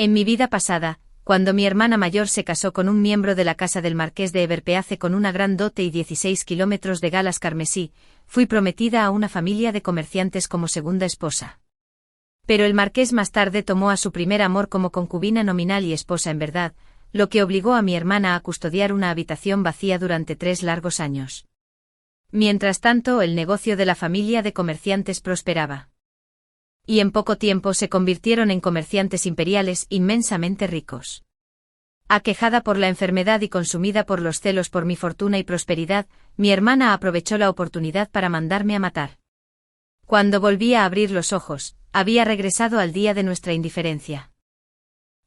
En mi vida pasada, cuando mi hermana mayor se casó con un miembro de la casa del marqués de Everpeace con una gran dote y 16 kilómetros de galas carmesí, fui prometida a una familia de comerciantes como segunda esposa. Pero el marqués más tarde tomó a su primer amor como concubina nominal y esposa en verdad, lo que obligó a mi hermana a custodiar una habitación vacía durante 3 largos años. Mientras tanto, el negocio de la familia de comerciantes prosperaba. Y en poco tiempo se convirtieron en comerciantes imperiales inmensamente ricos. Aquejada por la enfermedad y consumida por los celos por mi fortuna y prosperidad, mi hermana aprovechó la oportunidad para mandarme a matar. Cuando volví a abrir los ojos, había regresado al día de nuestra indiferencia.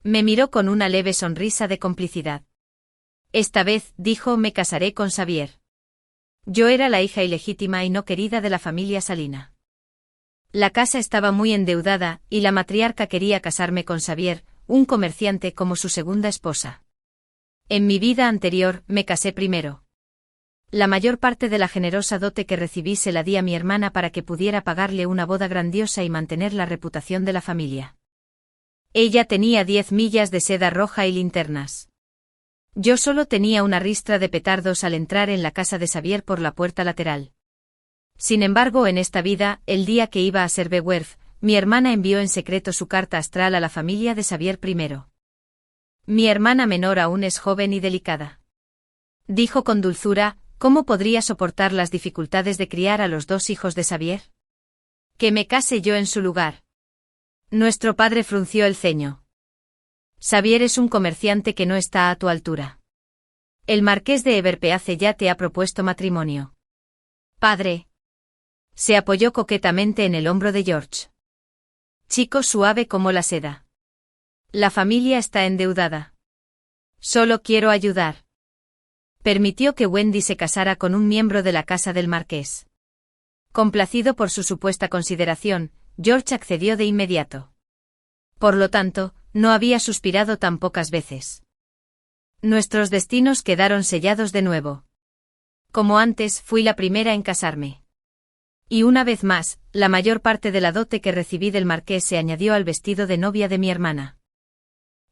Me miró con una leve sonrisa de complicidad. Esta vez, dijo, me casaré con Xavier. Yo era la hija ilegítima y no querida de la familia Salina. La casa estaba muy endeudada, y la matriarca quería casarme con Xavier, un comerciante, como su segunda esposa. En mi vida anterior, me casé primero. La mayor parte de la generosa dote que recibí se la di a mi hermana para que pudiera pagarle una boda grandiosa y mantener la reputación de la familia. Ella tenía 10 millas de seda roja y linternas. Yo solo tenía una ristra de petardos al entrar en la casa de Xavier por la puerta lateral. Sin embargo, en esta vida, el día que iba a ser Beowulf, mi hermana envió en secreto su carta astral a la familia de Xavier I. Mi hermana menor aún es joven y delicada. Dijo con dulzura, ¿cómo podría soportar las dificultades de criar a los 2 hijos de Xavier? Que me case yo en su lugar. Nuestro padre frunció el ceño. Xavier es un comerciante que no está a tu altura. El marqués de Everpeace ya te ha propuesto matrimonio. Padre. Se apoyó coquetamente en el hombro de George. Chico suave como la seda. La familia está endeudada. Solo quiero ayudar. Permitió que Wendy se casara con un miembro de la casa del marqués. Complacido por su supuesta consideración, George accedió de inmediato. Por lo tanto, no había suspirado tan pocas veces. Nuestros destinos quedaron sellados de nuevo. Como antes, fui la primera en casarme. Y una vez más, la mayor parte de la dote que recibí del marqués se añadió al vestido de novia de mi hermana.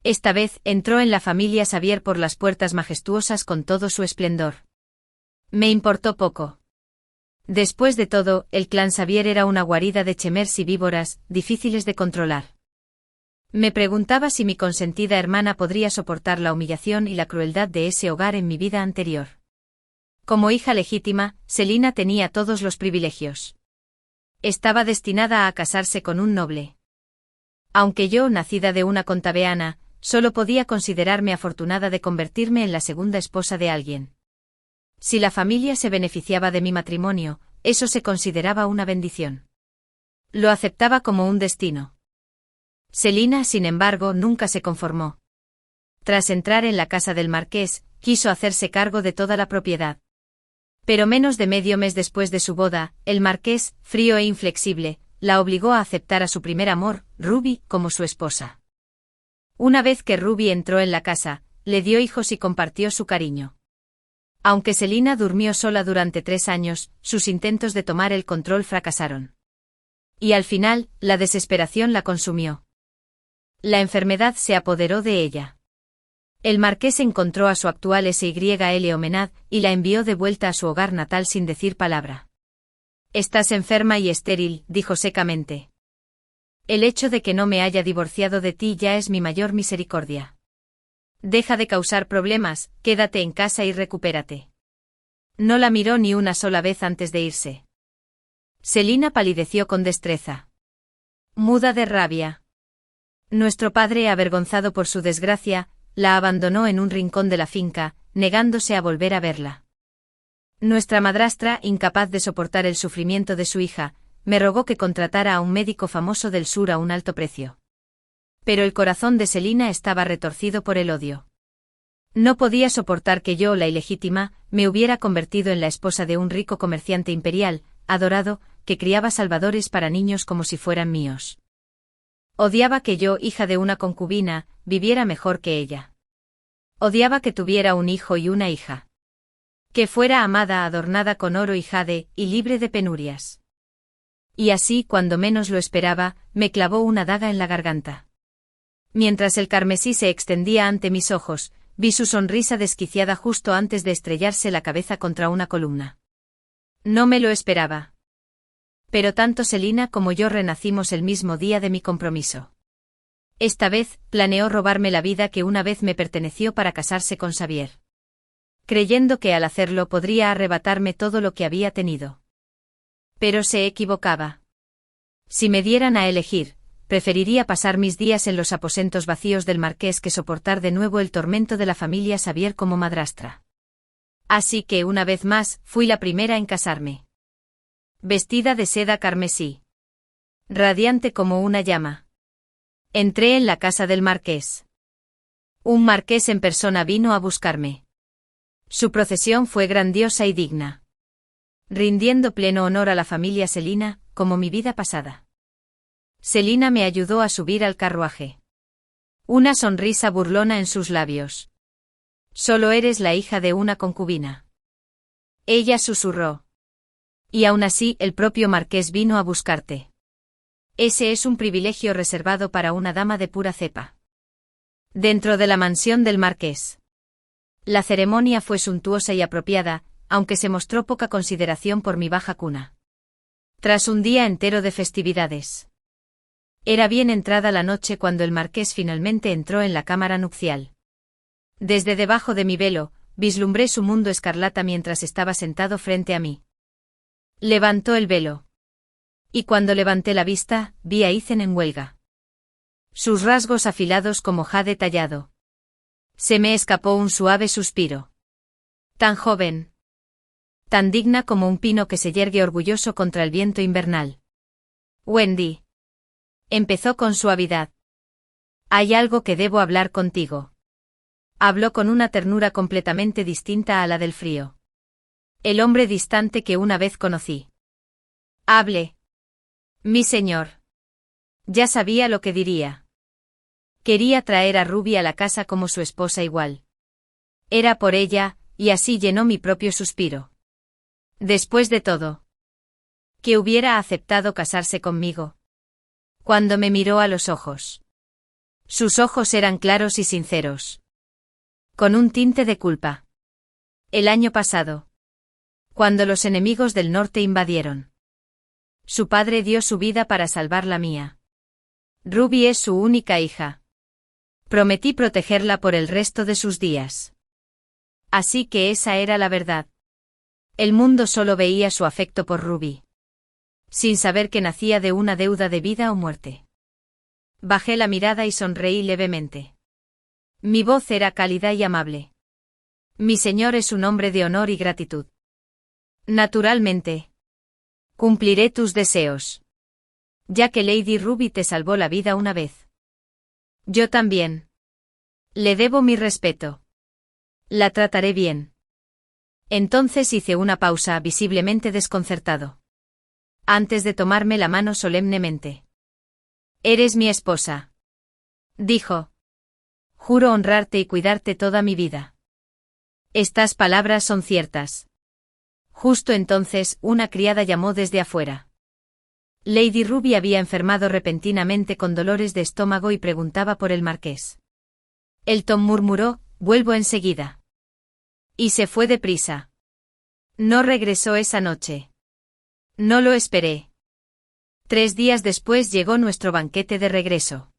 Esta vez entró en la familia Xavier por las puertas majestuosas con todo su esplendor. Me importó poco. Después de todo, el clan Xavier era una guarida de chemers y víboras, difíciles de controlar. Me preguntaba si mi consentida hermana podría soportar la humillación y la crueldad de ese hogar en mi vida anterior. Como hija legítima, Selina tenía todos los privilegios. Estaba destinada a casarse con un noble. Aunque yo, nacida de una contabeana, solo podía considerarme afortunada de convertirme en la segunda esposa de alguien. Si la familia se beneficiaba de mi matrimonio, eso se consideraba una bendición. Lo aceptaba como un destino. Selina, sin embargo, nunca se conformó. Tras entrar en la casa del marqués, quiso hacerse cargo de toda la propiedad. Pero menos de medio mes después de su boda, el marqués, frío e inflexible, la obligó a aceptar a su primer amor, Ruby, como su esposa. Una vez que Ruby entró en la casa, le dio hijos y compartió su cariño. Aunque Selina durmió sola durante 3 años, sus intentos de tomar el control fracasaron. Y al final, la desesperación la consumió. La enfermedad se apoderó de ella. El marqués encontró a su actual SYL Omenad y la envió de vuelta a su hogar natal sin decir palabra. Estás enferma y estéril, dijo secamente. El hecho de que no me haya divorciado de ti ya es mi mayor misericordia. Deja de causar problemas, quédate en casa y recupérate. No la miró ni una sola vez antes de irse. Selina palideció con destreza. Muda de rabia. Nuestro padre, avergonzado por su desgracia, la abandonó en un rincón de la finca, negándose a volver a verla. Nuestra madrastra, incapaz de soportar el sufrimiento de su hija, me rogó que contratara a un médico famoso del sur a un alto precio. Pero el corazón de Selina estaba retorcido por el odio. No podía soportar que yo, la ilegítima, me hubiera convertido en la esposa de un rico comerciante imperial, adorado, que criaba salvadores para niños como si fueran míos. Odiaba que yo, hija de una concubina, viviera mejor que ella. Odiaba que tuviera un hijo y una hija. Que fuera amada, adornada con oro y jade, y libre de penurias. Y así, cuando menos lo esperaba, me clavó una daga en la garganta. Mientras el carmesí se extendía ante mis ojos, vi su sonrisa desquiciada justo antes de estrellarse la cabeza contra una columna. No me lo esperaba. Pero tanto Selina como yo renacimos el mismo día de mi compromiso. Esta vez, planeó robarme la vida que una vez me perteneció para casarse con Xavier. Creyendo que al hacerlo podría arrebatarme todo lo que había tenido. Pero se equivocaba. Si me dieran a elegir, preferiría pasar mis días en los aposentos vacíos del marqués que soportar de nuevo el tormento de la familia Xavier como madrastra. Así que una vez más, fui la primera en casarme. Vestida de seda carmesí. Radiante como una llama. Entré en la casa del marqués. Un marqués en persona vino a buscarme. Su procesión fue grandiosa y digna. Rindiendo pleno honor a la familia Selina, como mi vida pasada. Selina me ayudó a subir al carruaje. Una sonrisa burlona en sus labios. Solo eres la hija de una concubina. Ella susurró. Y aún así el propio marqués vino a buscarte. Ese es un privilegio reservado para una dama de pura cepa. Dentro de la mansión del marqués. La ceremonia fue suntuosa y apropiada, aunque se mostró poca consideración por mi baja cuna. Tras un día entero de festividades. Era bien entrada la noche cuando el marqués finalmente entró en la cámara nupcial. Desde debajo de mi velo, vislumbré su mundo escarlata mientras estaba sentado frente a mí. Levantó el velo. Y cuando levanté la vista, vi a Ethan en huelga. Sus rasgos afilados como jade tallado. Se me escapó un suave suspiro. Tan joven. Tan digna como un pino que se yergue orgulloso contra el viento invernal. Wendy. Empezó con suavidad. Hay algo que debo hablar contigo. Habló con una ternura completamente distinta a la del frío. El hombre distante que una vez conocí. Hable. Mi señor. Ya sabía lo que diría. Quería traer a Ruby a la casa como su esposa igual. Era por ella, y así llenó mi propio suspiro. Después de todo. Que hubiera aceptado casarse conmigo. Cuando me miró a los ojos. Sus ojos eran claros y sinceros. Con un tinte de culpa. El año pasado. Cuando los enemigos del norte invadieron. Su padre dio su vida para salvar la mía. Ruby es su única hija. Prometí protegerla por el resto de sus días. Así que esa era la verdad. El mundo solo veía su afecto por Ruby. Sin saber que nacía de una deuda de vida o muerte. Bajé la mirada y sonreí levemente. Mi voz era cálida y amable. Mi señor es un hombre de honor y gratitud. Naturalmente. Cumpliré tus deseos. Ya que Lady Ruby te salvó la vida una vez. Yo también. Le debo mi respeto. La trataré bien. Entonces hice una pausa, visiblemente desconcertado. Antes de tomarme la mano solemnemente. Eres mi esposa. Dijo. Juro honrarte y cuidarte toda mi vida. Estas palabras son ciertas. Justo entonces, una criada llamó desde afuera. Lady Ruby había enfermado repentinamente con dolores de estómago y preguntaba por el marqués. Elton murmuró, vuelvo enseguida. Y se fue deprisa. No regresó esa noche. No lo esperé. 3 días después llegó nuestro banquete de regreso.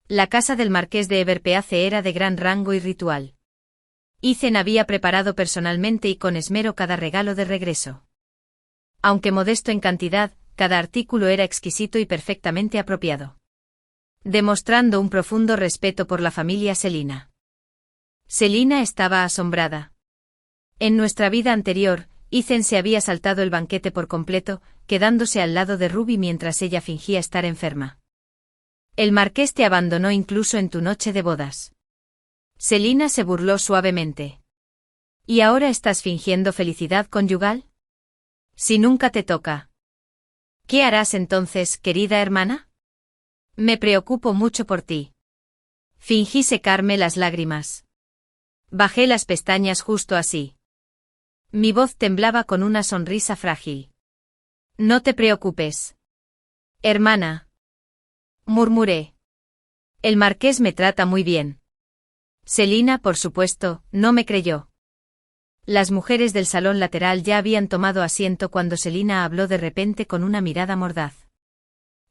La casa del marqués de Everpeace era de gran rango y ritual. Ethan había preparado personalmente y con esmero cada regalo de regreso. Aunque modesto en cantidad, cada artículo era exquisito y perfectamente apropiado. Demostrando un profundo respeto por la familia Selina. Selina estaba asombrada. En nuestra vida anterior, Ethan se había saltado el banquete por completo, quedándose al lado de Ruby mientras ella fingía estar enferma. El marqués te abandonó incluso en tu noche de bodas. Selina se burló suavemente. ¿Y ahora estás fingiendo felicidad conyugal? Si nunca te toca. ¿Qué harás entonces, querida hermana? Me preocupo mucho por ti. Fingí secarme las lágrimas. Bajé las pestañas justo así. Mi voz temblaba con una sonrisa frágil. No te preocupes. Hermana. Murmuré. El marqués me trata muy bien. Selina, por supuesto, no me creyó. Las mujeres del salón lateral ya habían tomado asiento cuando Selina habló de repente con una mirada mordaz.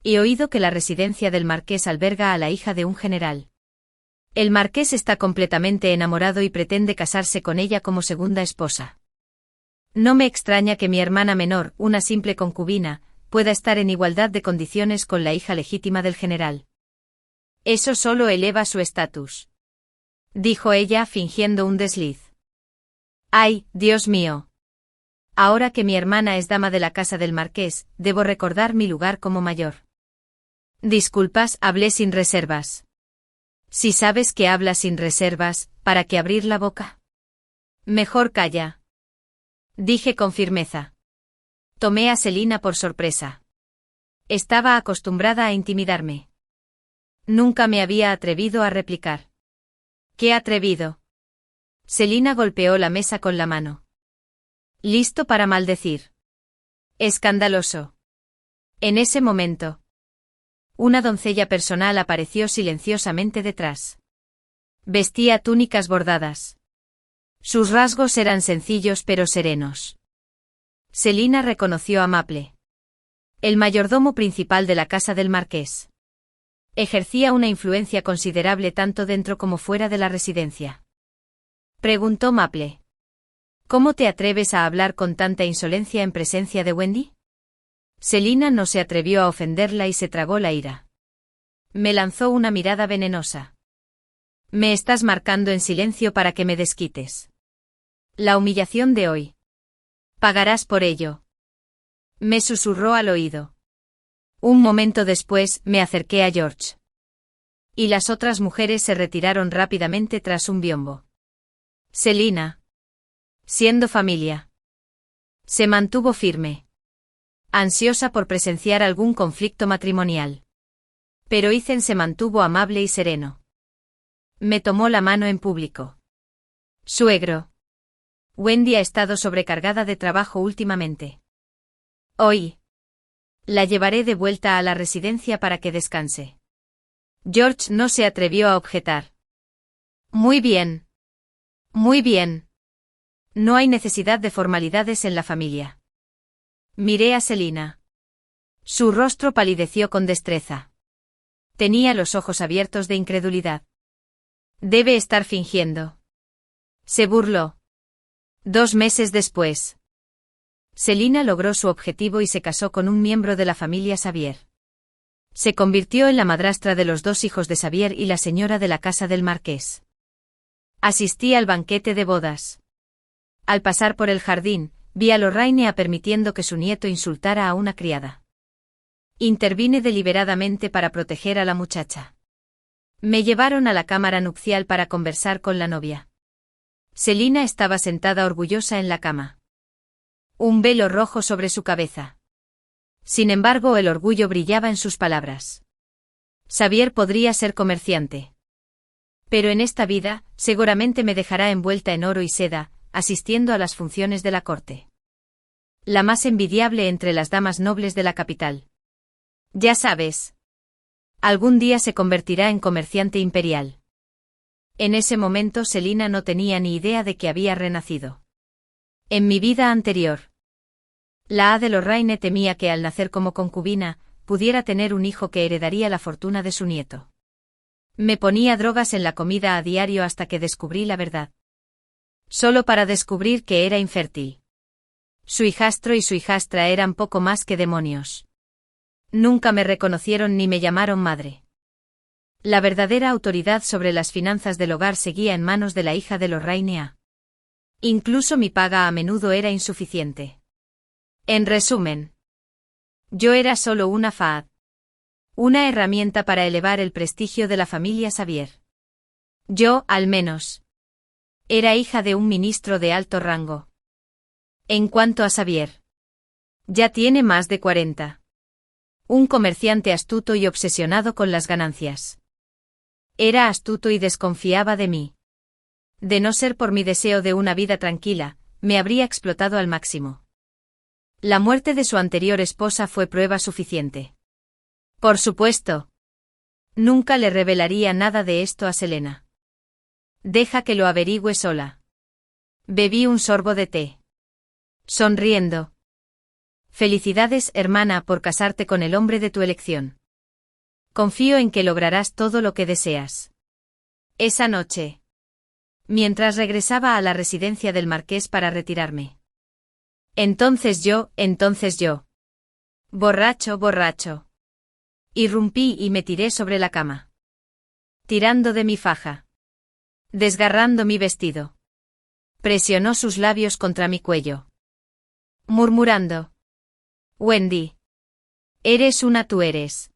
He oído que la residencia del marqués alberga a la hija de un general. El marqués está completamente enamorado y pretende casarse con ella como segunda esposa. No me extraña que mi hermana menor, una simple concubina, pueda estar en igualdad de condiciones con la hija legítima del general. Eso solo eleva su estatus, dijo ella fingiendo un desliz. ¡Ay, Dios mío! Ahora que mi hermana es dama de la casa del marqués, debo recordar mi lugar como mayor. Disculpas, hablé sin reservas. Si sabes que hablas sin reservas, ¿para qué abrir la boca? Mejor calla. Dije con firmeza. Tomé a Selina por sorpresa. Estaba acostumbrada a intimidarme. Nunca me había atrevido a replicar. ¡Qué atrevido! Selina golpeó la mesa con la mano. Listo para maldecir. Escandaloso. En ese momento, una doncella personal apareció silenciosamente detrás. Vestía túnicas bordadas. Sus rasgos eran sencillos pero serenos. Selina reconoció a Maple, el mayordomo principal de la casa del marqués. Ejercía una influencia considerable tanto dentro como fuera de la residencia. Preguntó Maple. ¿Cómo te atreves a hablar con tanta insolencia en presencia de Wendy? Selina no se atrevió a ofenderla y se tragó la ira. Me lanzó una mirada venenosa. Me estás marcando en silencio para que me desquites. La humillación de hoy. Pagarás por ello. Me susurró al oído. Un momento después, me acerqué a George. Y las otras mujeres se retiraron rápidamente tras un biombo. Selina, siendo familia, se mantuvo firme, ansiosa por presenciar algún conflicto matrimonial. Pero Ethan se mantuvo amable y sereno. Me tomó la mano en público. Suegro. Wendy ha estado sobrecargada de trabajo últimamente. Hoy la llevaré de vuelta a la residencia para que descanse. George no se atrevió a objetar. Muy bien. Muy bien. No hay necesidad de formalidades en la familia. Miré a Selina. Su rostro palideció con destreza. Tenía los ojos abiertos de incredulidad. Debe estar fingiendo. Se burló. 2 meses después, Selina logró su objetivo y se casó con un miembro de la familia Xavier. Se convirtió en la madrastra de los 2 hijos de Xavier y la señora de la casa del marqués. Asistí al banquete de bodas. Al pasar por el jardín, vi a Lorraine permitiendo que su nieto insultara a una criada. Intervine deliberadamente para proteger a la muchacha. Me llevaron a la cámara nupcial para conversar con la novia. Selina estaba sentada orgullosa en la cama. Un velo rojo sobre su cabeza. Sin embargo, el orgullo brillaba en sus palabras. Xavier podría ser comerciante. Pero en esta vida, seguramente me dejará envuelta en oro y seda, asistiendo a las funciones de la corte. La más envidiable entre las damas nobles de la capital. Ya sabes. Algún día se convertirá en comerciante imperial. En ese momento Selina no tenía ni idea de que había renacido. En mi vida anterior. La hada de Lorraine temía que al nacer como concubina, pudiera tener un hijo que heredaría la fortuna de su nieto. Me ponía drogas en la comida a diario hasta que descubrí la verdad. Solo para descubrir que era infértil. Su hijastro y su hijastra eran poco más que demonios. Nunca me reconocieron ni me llamaron madre. La verdadera autoridad sobre las finanzas del hogar seguía en manos de la hija de Lorraine. Incluso mi paga a menudo era insuficiente. En resumen, yo era solo una fad. Una herramienta para elevar el prestigio de la familia Xavier. Yo, al menos, era hija de un ministro de alto rango. En cuanto a Xavier, ya tiene más de 40. Un comerciante astuto y obsesionado con las ganancias. Era astuto y desconfiaba de mí. De no ser por mi deseo de una vida tranquila, me habría explotado al máximo. La muerte de su anterior esposa fue prueba suficiente. Por supuesto. Nunca le revelaría nada de esto a Selena. Deja que lo averigüe sola. Bebí un sorbo de té. Sonriendo. Felicidades, hermana, por casarte con el hombre de tu elección. Confío en que lograrás todo lo que deseas. Esa noche. Mientras regresaba a la residencia del marqués para retirarme. Entonces yo. Borracho. Irrumpí y me tiré sobre la cama. Tirando de mi faja. Desgarrando mi vestido. Presionó sus labios contra mi cuello. Murmurando. Wendy. Tú eres.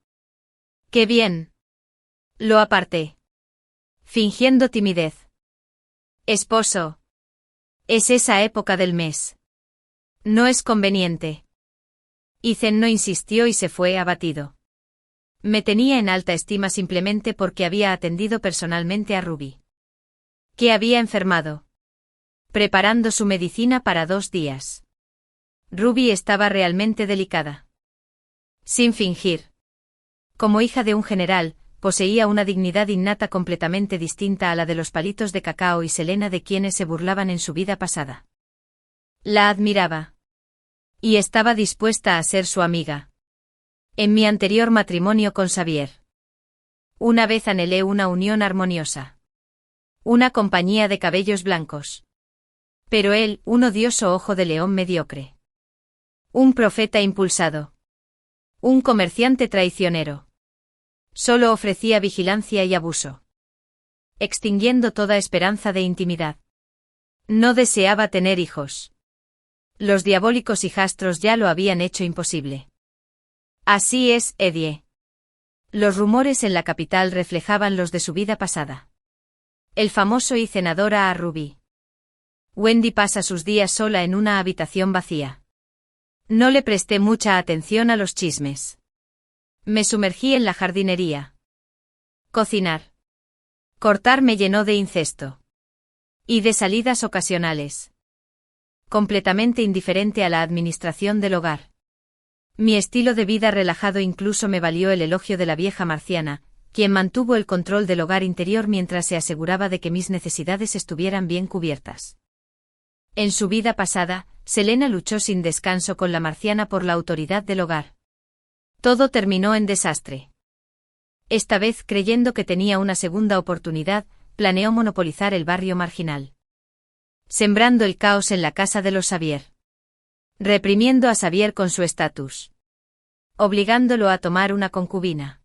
¡Qué bien! Lo aparté. Fingiendo timidez. Esposo. Es esa época del mes. No es conveniente. Ethan no insistió y se fue abatido. Me tenía en alta estima simplemente porque había atendido personalmente a Ruby. Que había enfermado. Preparando su medicina para 2 días. Ruby estaba realmente delicada. Sin fingir. Como hija de un general, poseía una dignidad innata completamente distinta a la de los palitos de cacao y Selena, de quienes se burlaban en su vida pasada. La admiraba. Y estaba dispuesta a ser su amiga. En mi anterior matrimonio con Xavier. Una vez anhelé una unión armoniosa. Una compañía de cabellos blancos. Pero él, un odioso ojo de león mediocre. Un profeta impulsado. Un comerciante traicionero. Solo ofrecía vigilancia y abuso. Extinguiendo toda esperanza de intimidad. No deseaba tener hijos. Los diabólicos hijastros ya lo habían hecho imposible. Así es, Eddie. Los rumores en la capital reflejaban los de su vida pasada. El famoso Ethan adora a Ruby. Wendy pasa sus días sola en una habitación vacía. No le presté mucha atención a los chismes. Me sumergí en la jardinería. Cocinar. Cortar me llenó de incesto. Y de salidas ocasionales. Completamente indiferente a la administración del hogar. Mi estilo de vida relajado incluso me valió el elogio de la vieja marciana, quien mantuvo el control del hogar interior mientras se aseguraba de que mis necesidades estuvieran bien cubiertas. En su vida pasada, Selena luchó sin descanso con la marciana por la autoridad del hogar. Todo terminó en desastre. Esta vez, creyendo que tenía una segunda oportunidad, planeó monopolizar el barrio marginal. Sembrando el caos en la casa de los Xavier. Reprimiendo a Xavier con su estatus. Obligándolo a tomar una concubina.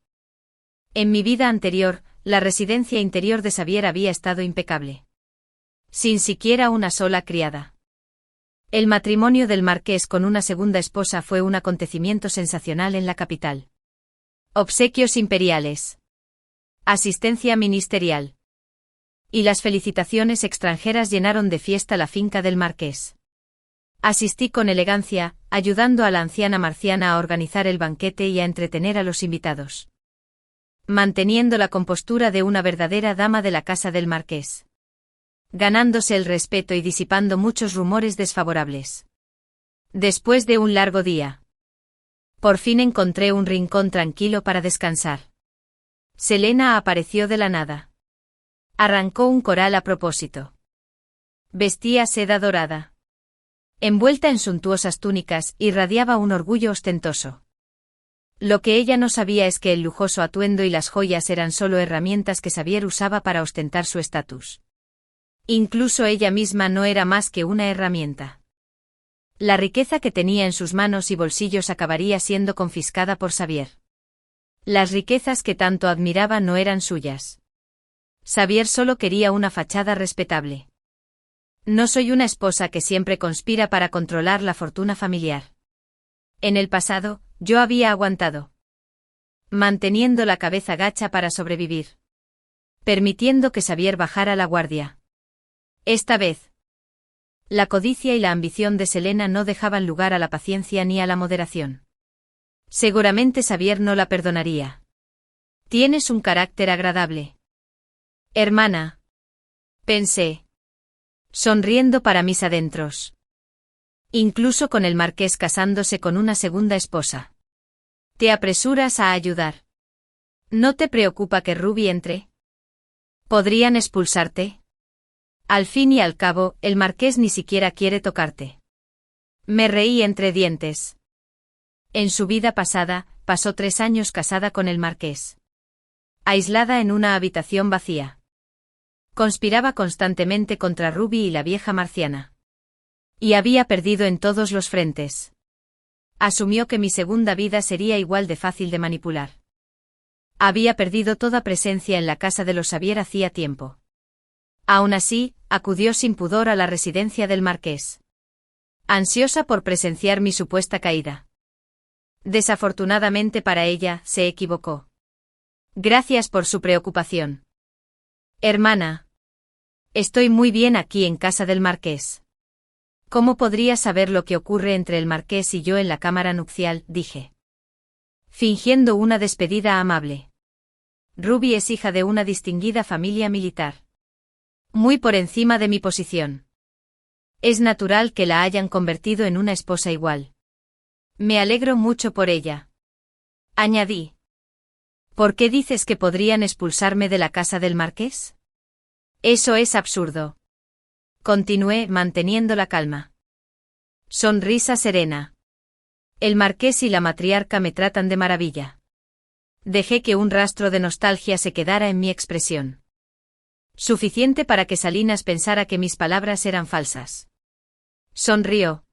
En mi vida anterior, la residencia interior de Xavier había estado impecable. Sin siquiera una sola criada. El matrimonio del marqués con una segunda esposa fue un acontecimiento sensacional en la capital. Obsequios imperiales. Asistencia ministerial. Y las felicitaciones extranjeras llenaron de fiesta la finca del marqués. Asistí con elegancia, ayudando a la anciana marciana a organizar el banquete y a entretener a los invitados. Manteniendo la compostura de una verdadera dama de la casa del marqués. Ganándose el respeto y disipando muchos rumores desfavorables. Después de un largo día. Por fin encontré un rincón tranquilo para descansar. Selena apareció de la nada. Arrancó un coral a propósito. Vestía seda dorada. Envuelta en suntuosas túnicas, irradiaba un orgullo ostentoso. Lo que ella no sabía es que el lujoso atuendo y las joyas eran solo herramientas que Xavier usaba para ostentar su estatus. Incluso ella misma no era más que una herramienta. La riqueza que tenía en sus manos y bolsillos acabaría siendo confiscada por Xavier. Las riquezas que tanto admiraba no eran suyas. Xavier solo quería una fachada respetable. No soy una esposa que siempre conspira para controlar la fortuna familiar. En el pasado, yo había aguantado. Manteniendo la cabeza gacha para sobrevivir. Permitiendo que Xavier bajara la guardia. Esta vez. La codicia y la ambición de Selena no dejaban lugar a la paciencia ni a la moderación. Seguramente Xavier no la perdonaría. Tienes un carácter agradable. Hermana. Pensé. Sonriendo para mis adentros. Incluso con el marqués casándose con una segunda esposa. Te apresuras a ayudar. ¿No te preocupa que Ruby entre? ¿Podrían expulsarte? Al fin y al cabo, el marqués ni siquiera quiere tocarte. Me reí entre dientes. En su vida pasada, pasó 3 años casada con el marqués. Aislada en una habitación vacía. Conspiraba constantemente contra Ruby y la vieja marciana. Y había perdido en todos los frentes. Asumió que mi segunda vida sería igual de fácil de manipular. Había perdido toda presencia en la casa de los Xavier hacía tiempo. Aún así, acudió sin pudor a la residencia del marqués. Ansiosa por presenciar mi supuesta caída. Desafortunadamente para ella, se equivocó. Gracias por su preocupación. Hermana. Estoy muy bien aquí en casa del marqués. ¿Cómo podría saber lo que ocurre entre el marqués y yo en la cámara nupcial?, dije. Fingiendo una despedida amable. Ruby es hija de una distinguida familia militar. Muy por encima de mi posición. Es natural que la hayan convertido en una esposa igual. Me alegro mucho por ella. Añadí. ¿Por qué dices que podrían expulsarme de la casa del marqués? Eso es absurdo. Continué manteniendo la calma. Sonrisa serena. El marqués y la matriarca me tratan de maravilla. Dejé que un rastro de nostalgia se quedara en mi expresión. Suficiente para que Salinas pensara que mis palabras eran falsas. Sonrió.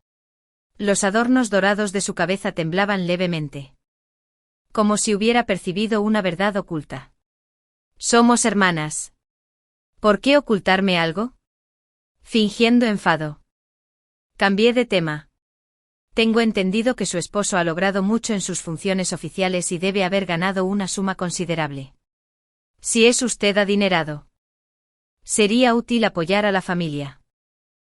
Los adornos dorados de su cabeza temblaban levemente. Como si hubiera percibido una verdad oculta. Somos hermanas. ¿Por qué ocultarme algo? Fingiendo enfado. Cambié de tema. Tengo entendido que su esposo ha logrado mucho en sus funciones oficiales y debe haber ganado una suma considerable. Si es usted adinerado. Sería útil apoyar a la familia.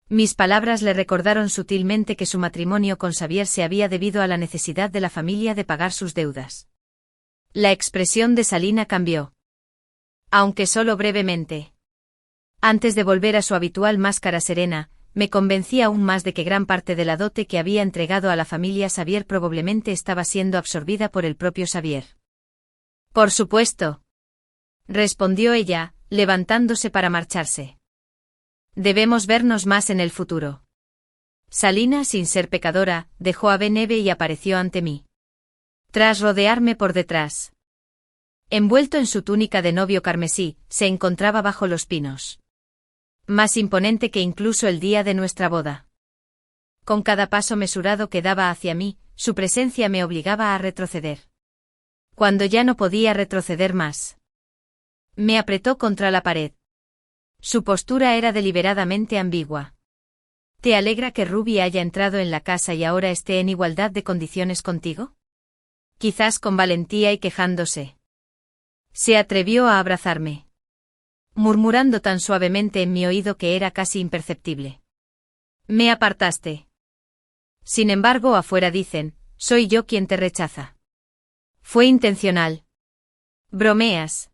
Mis palabras le recordaron sutilmente que su matrimonio con Xavier se había debido a la necesidad de la familia de pagar sus deudas. La expresión de Salina cambió. Aunque solo brevemente. Antes de volver a su habitual máscara serena, me convencí aún más de que gran parte de la dote que había entregado a la familia Xavier probablemente estaba siendo absorbida por el propio Xavier. Por supuesto. Respondió ella, levantándose para marcharse. Debemos vernos más en el futuro. Salina, sin ser pecadora, dejó a Beneve y apareció ante mí. Tras rodearme por detrás. Envuelto en su túnica de novio carmesí, se encontraba bajo los pinos. Más imponente que incluso el día de nuestra boda. Con cada paso mesurado que daba hacia mí, su presencia me obligaba a retroceder. Cuando ya no podía retroceder más. Me apretó contra la pared. Su postura era deliberadamente ambigua. ¿Te alegra que Ruby haya entrado en la casa y ahora esté en igualdad de condiciones contigo? Quizás con valentía y quejándose. Se atrevió a abrazarme. Murmurando tan suavemente en mi oído que era casi imperceptible. Me apartaste. Sin embargo, afuera dicen, soy yo quien te rechaza. Fue intencional. Bromeas.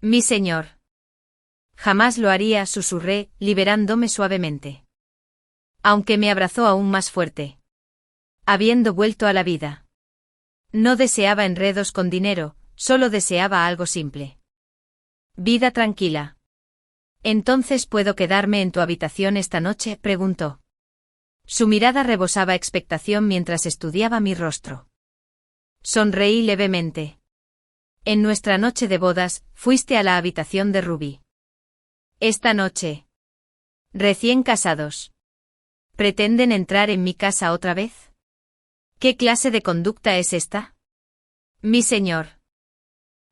Mi señor. Jamás lo haría, susurré, liberándome suavemente. Aunque me abrazó aún más fuerte. Habiendo vuelto a la vida. No deseaba enredos con dinero, solo deseaba algo simple. Vida tranquila. ¿Entonces puedo quedarme en tu habitación esta noche?, preguntó. Su mirada rebosaba expectación mientras estudiaba mi rostro. Sonreí levemente. En nuestra noche de bodas, fuiste a la habitación de Ruby. Esta noche. Recién casados. ¿Pretenden entrar en mi casa otra vez? ¿Qué clase de conducta es esta? Mi señor.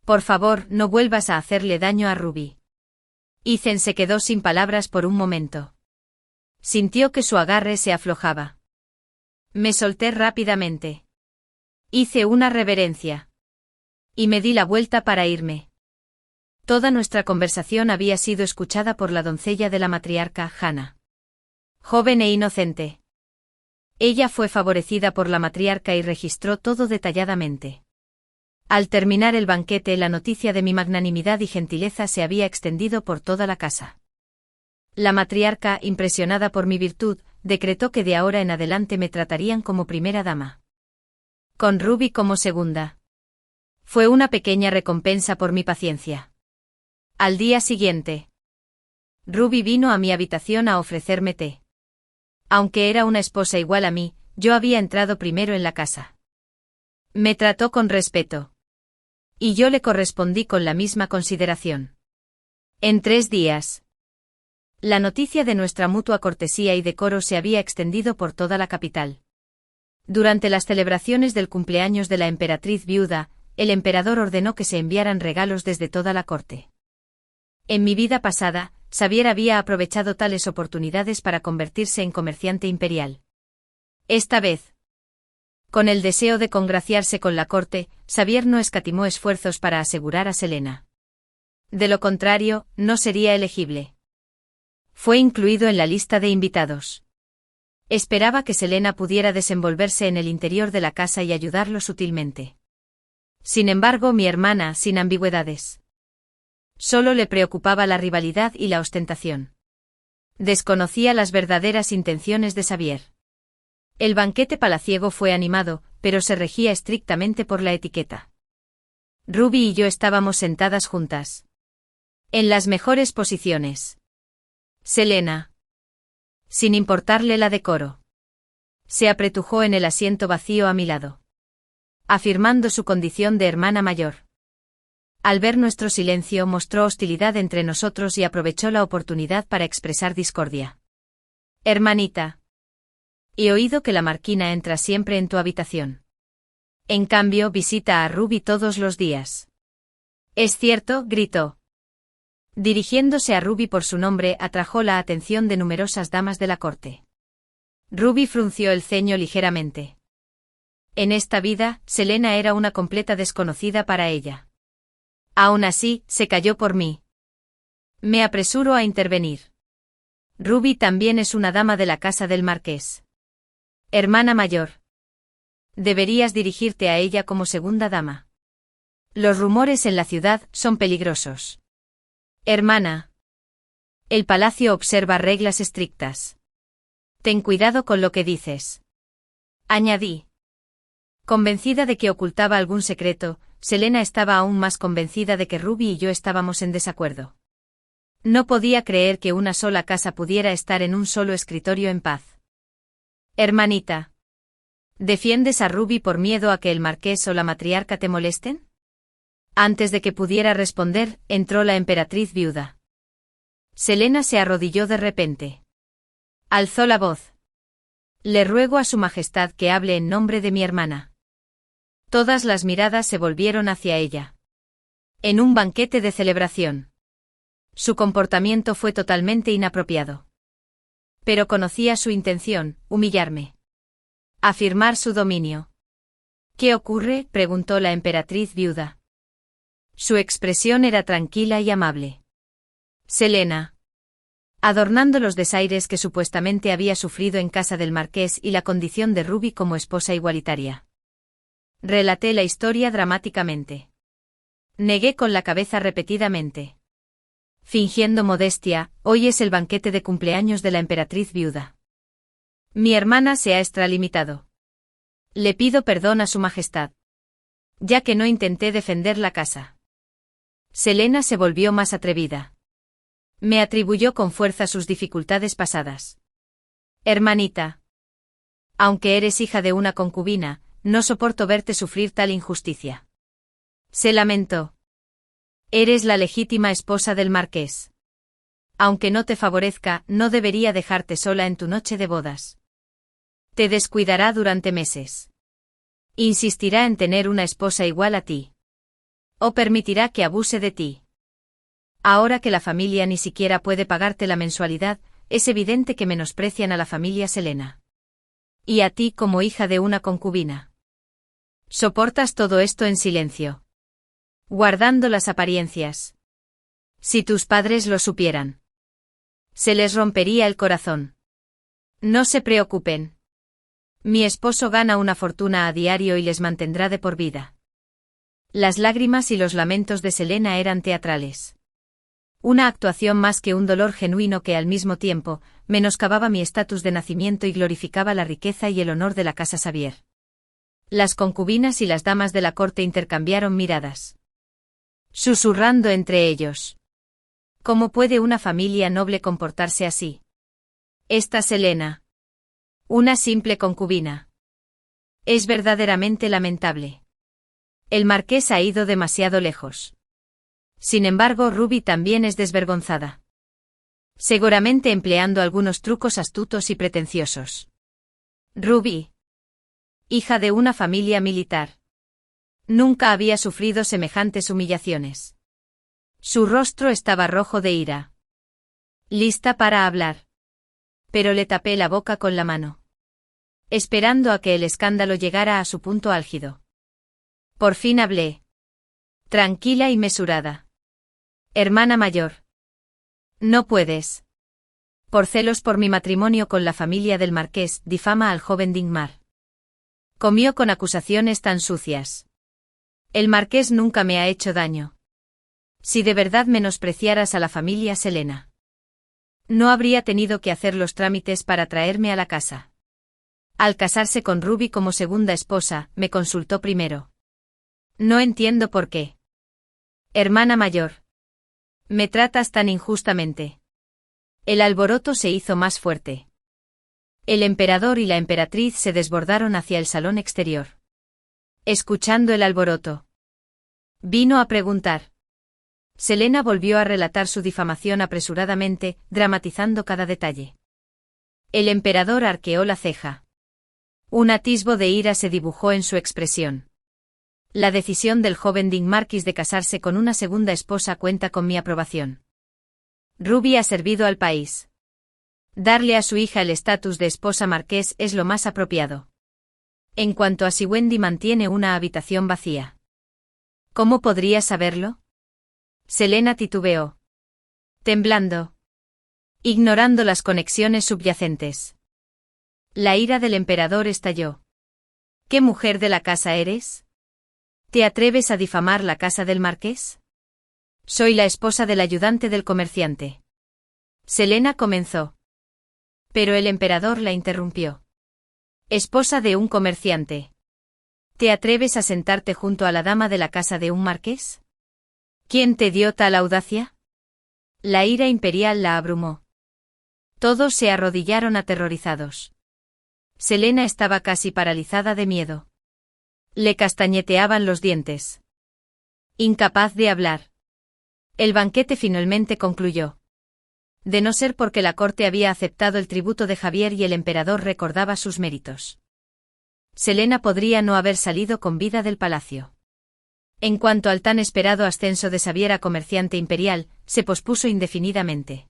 Por favor, no vuelvas a hacerle daño a Ruby. Ethan se quedó sin palabras por un momento. Sintió que su agarre se aflojaba. Me solté rápidamente. Hice una reverencia. Y me di la vuelta para irme. Toda nuestra conversación había sido escuchada por la doncella de la matriarca, Hannah. Joven e inocente. Ella fue favorecida por la matriarca y registró todo detalladamente. Al terminar el banquete, la noticia de mi magnanimidad y gentileza se había extendido por toda la casa. La matriarca, impresionada por mi virtud, decretó que de ahora en adelante me tratarían como primera dama. Con Ruby como segunda. Fue una pequeña recompensa por mi paciencia. Al día siguiente, Ruby vino a mi habitación a ofrecerme té. Aunque era una esposa igual a mí, yo había entrado primero en la casa. Me trató con respeto. Y yo le correspondí con la misma consideración. En 3 días, la noticia de nuestra mutua cortesía y decoro se había extendido por toda la capital. Durante las celebraciones del cumpleaños de la emperatriz viuda, el emperador ordenó que se enviaran regalos desde toda la corte. En mi vida pasada, Xavier había aprovechado tales oportunidades para convertirse en comerciante imperial. Esta vez, con el deseo de congraciarse con la corte, Xavier no escatimó esfuerzos para asegurar a Selena. De lo contrario, no sería elegible. Fue incluido en la lista de invitados. Esperaba que Selena pudiera desenvolverse en el interior de la casa y ayudarlo sutilmente. Sin embargo, mi hermana, sin ambigüedades. Solo le preocupaba la rivalidad y la ostentación. Desconocía las verdaderas intenciones de Xavier. El banquete palaciego fue animado, pero se regía estrictamente por la etiqueta. Ruby y yo estábamos sentadas juntas. En las mejores posiciones. Selena, sin importarle la decoro, se apretujó en el asiento vacío a mi lado, afirmando su condición de hermana mayor. Al ver nuestro silencio, mostró hostilidad entre nosotros y aprovechó la oportunidad para expresar discordia. Hermanita, he oído que la Marquina entra siempre en tu habitación. En cambio, visita a Ruby todos los días. ¿Es cierto?, gritó. Dirigiéndose a Ruby por su nombre, atrajo la atención de numerosas damas de la corte. Ruby frunció el ceño ligeramente. En esta vida, Selena era una completa desconocida para ella. Aún así, se calló por mí. Me apresuro a intervenir. Ruby también es una dama de la casa del marqués. Hermana mayor. Deberías dirigirte a ella como segunda dama. Los rumores en la ciudad son peligrosos. Hermana. El palacio observa reglas estrictas. Ten cuidado con lo que dices. Añadí. Convencida de que ocultaba algún secreto, Selena estaba aún más convencida de que Ruby y yo estábamos en desacuerdo. No podía creer que una sola casa pudiera estar en un solo escritorio en paz. Hermanita. ¿Defiendes a Ruby por miedo a que el marqués o la matriarca te molesten? Antes de que pudiera responder, entró la emperatriz viuda. Selena se arrodilló de repente. Alzó la voz. Le ruego a su majestad que hable en nombre de mi hermana. Todas las miradas se volvieron hacia ella. En un banquete de celebración. Su comportamiento fue totalmente inapropiado. Pero conocía su intención, humillarme. Afirmar su dominio. ¿Qué ocurre?, preguntó la emperatriz viuda. Su expresión era tranquila y amable. Selena. Adornando los desaires que supuestamente había sufrido en casa del marqués y la condición de Ruby como esposa igualitaria. Relaté la historia dramáticamente. Negué con la cabeza repetidamente. Fingiendo modestia, hoy es el banquete de cumpleaños de la emperatriz viuda. Mi hermana se ha extralimitado. Le pido perdón a su majestad. Ya que no intenté defender la casa. Selena se volvió más atrevida. Me atribuyó con fuerza sus dificultades pasadas. Hermanita. Aunque eres hija de una concubina, no soporto verte sufrir tal injusticia. Se lamentó. Eres la legítima esposa del marqués. Aunque no te favorezca, no debería dejarte sola en tu noche de bodas. Te descuidará durante meses. Insistirá en tener una esposa igual a ti. O permitirá que abuse de ti. Ahora que la familia ni siquiera puede pagarte la mensualidad, es evidente que menosprecian a la familia Selena. Y a ti como hija de una concubina. Soportas todo esto en silencio. Guardando las apariencias. Si tus padres lo supieran. Se les rompería el corazón. No se preocupen. Mi esposo gana una fortuna a diario y les mantendrá de por vida. Las lágrimas y los lamentos de Selena eran teatrales. Una actuación más que un dolor genuino que al mismo tiempo menoscababa mi estatus de nacimiento y glorificaba la riqueza y el honor de la casa Xavier. Las concubinas y las damas de la corte intercambiaron miradas, susurrando entre ellos. ¿Cómo puede una familia noble comportarse así? Esta Selena. Una simple concubina. Es verdaderamente lamentable. El marqués ha ido demasiado lejos. Sin embargo, Ruby también es desvergonzada. Seguramente empleando algunos trucos astutos y pretenciosos. Ruby, hija de una familia militar, nunca había sufrido semejantes humillaciones. Su rostro estaba rojo de ira. Lista para hablar. Pero le tapé la boca con la mano, esperando a que el escándalo llegara a su punto álgido. Por fin hablé. Tranquila y mesurada. Hermana mayor. No puedes. Por celos por mi matrimonio con la familia del marqués, difama al joven Dingmar. Comió con acusaciones tan sucias. El marqués nunca me ha hecho daño. Si de verdad menospreciaras a la familia Selena, no habría tenido que hacer los trámites para traerme a la casa. Al casarse con Ruby como segunda esposa, me consultó primero. No entiendo por qué. Hermana mayor. Me tratas tan injustamente. El alboroto se hizo más fuerte. El emperador y la emperatriz se desbordaron hacia el salón exterior. Escuchando el alboroto, vino a preguntar. Selena volvió a relatar su difamación apresuradamente, dramatizando cada detalle. El emperador arqueó la ceja. Un atisbo de ira se dibujó en su expresión. La decisión del joven Dingmarquis de casarse con una segunda esposa cuenta con mi aprobación. Ruby ha servido al país. Darle a su hija el estatus de esposa marqués es lo más apropiado. En cuanto a si Wendy mantiene una habitación vacía. ¿Cómo podría saberlo? Selena titubeó. Temblando. Ignorando las conexiones subyacentes. La ira del emperador estalló. ¿Qué mujer de la casa eres? ¿Te atreves a difamar la casa del marqués? Soy la esposa del ayudante del comerciante. Selena comenzó. Pero el emperador la interrumpió. Esposa de un comerciante. ¿Te atreves a sentarte junto a la dama de la casa de un marqués? ¿Quién te dio tal audacia? La ira imperial la abrumó. Todos se arrodillaron aterrorizados. Selena estaba casi paralizada de miedo. Le castañeteaban los dientes. Incapaz de hablar. El banquete finalmente concluyó. De no ser porque la corte había aceptado el tributo de Javier y el emperador recordaba sus méritos, Selena podría no haber salido con vida del palacio. En cuanto al tan esperado ascenso de Xavier a comerciante imperial, se pospuso indefinidamente.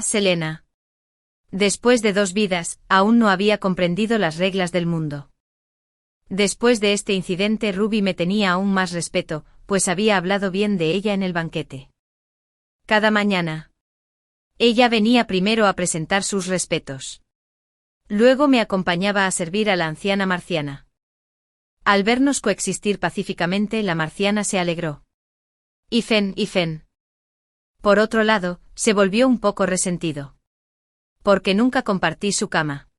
Selena. Después de 2 vidas, aún no había comprendido las reglas del mundo. Después de este incidente Ruby me tenía aún más respeto, pues había hablado bien de ella en el banquete. Cada mañana. Ella venía primero a presentar sus respetos. Luego me acompañaba a servir a la anciana marciana. Al vernos coexistir pacíficamente, la marciana se alegró. Ifen. Por otro lado, se volvió un poco resentido. Porque nunca compartí su cama.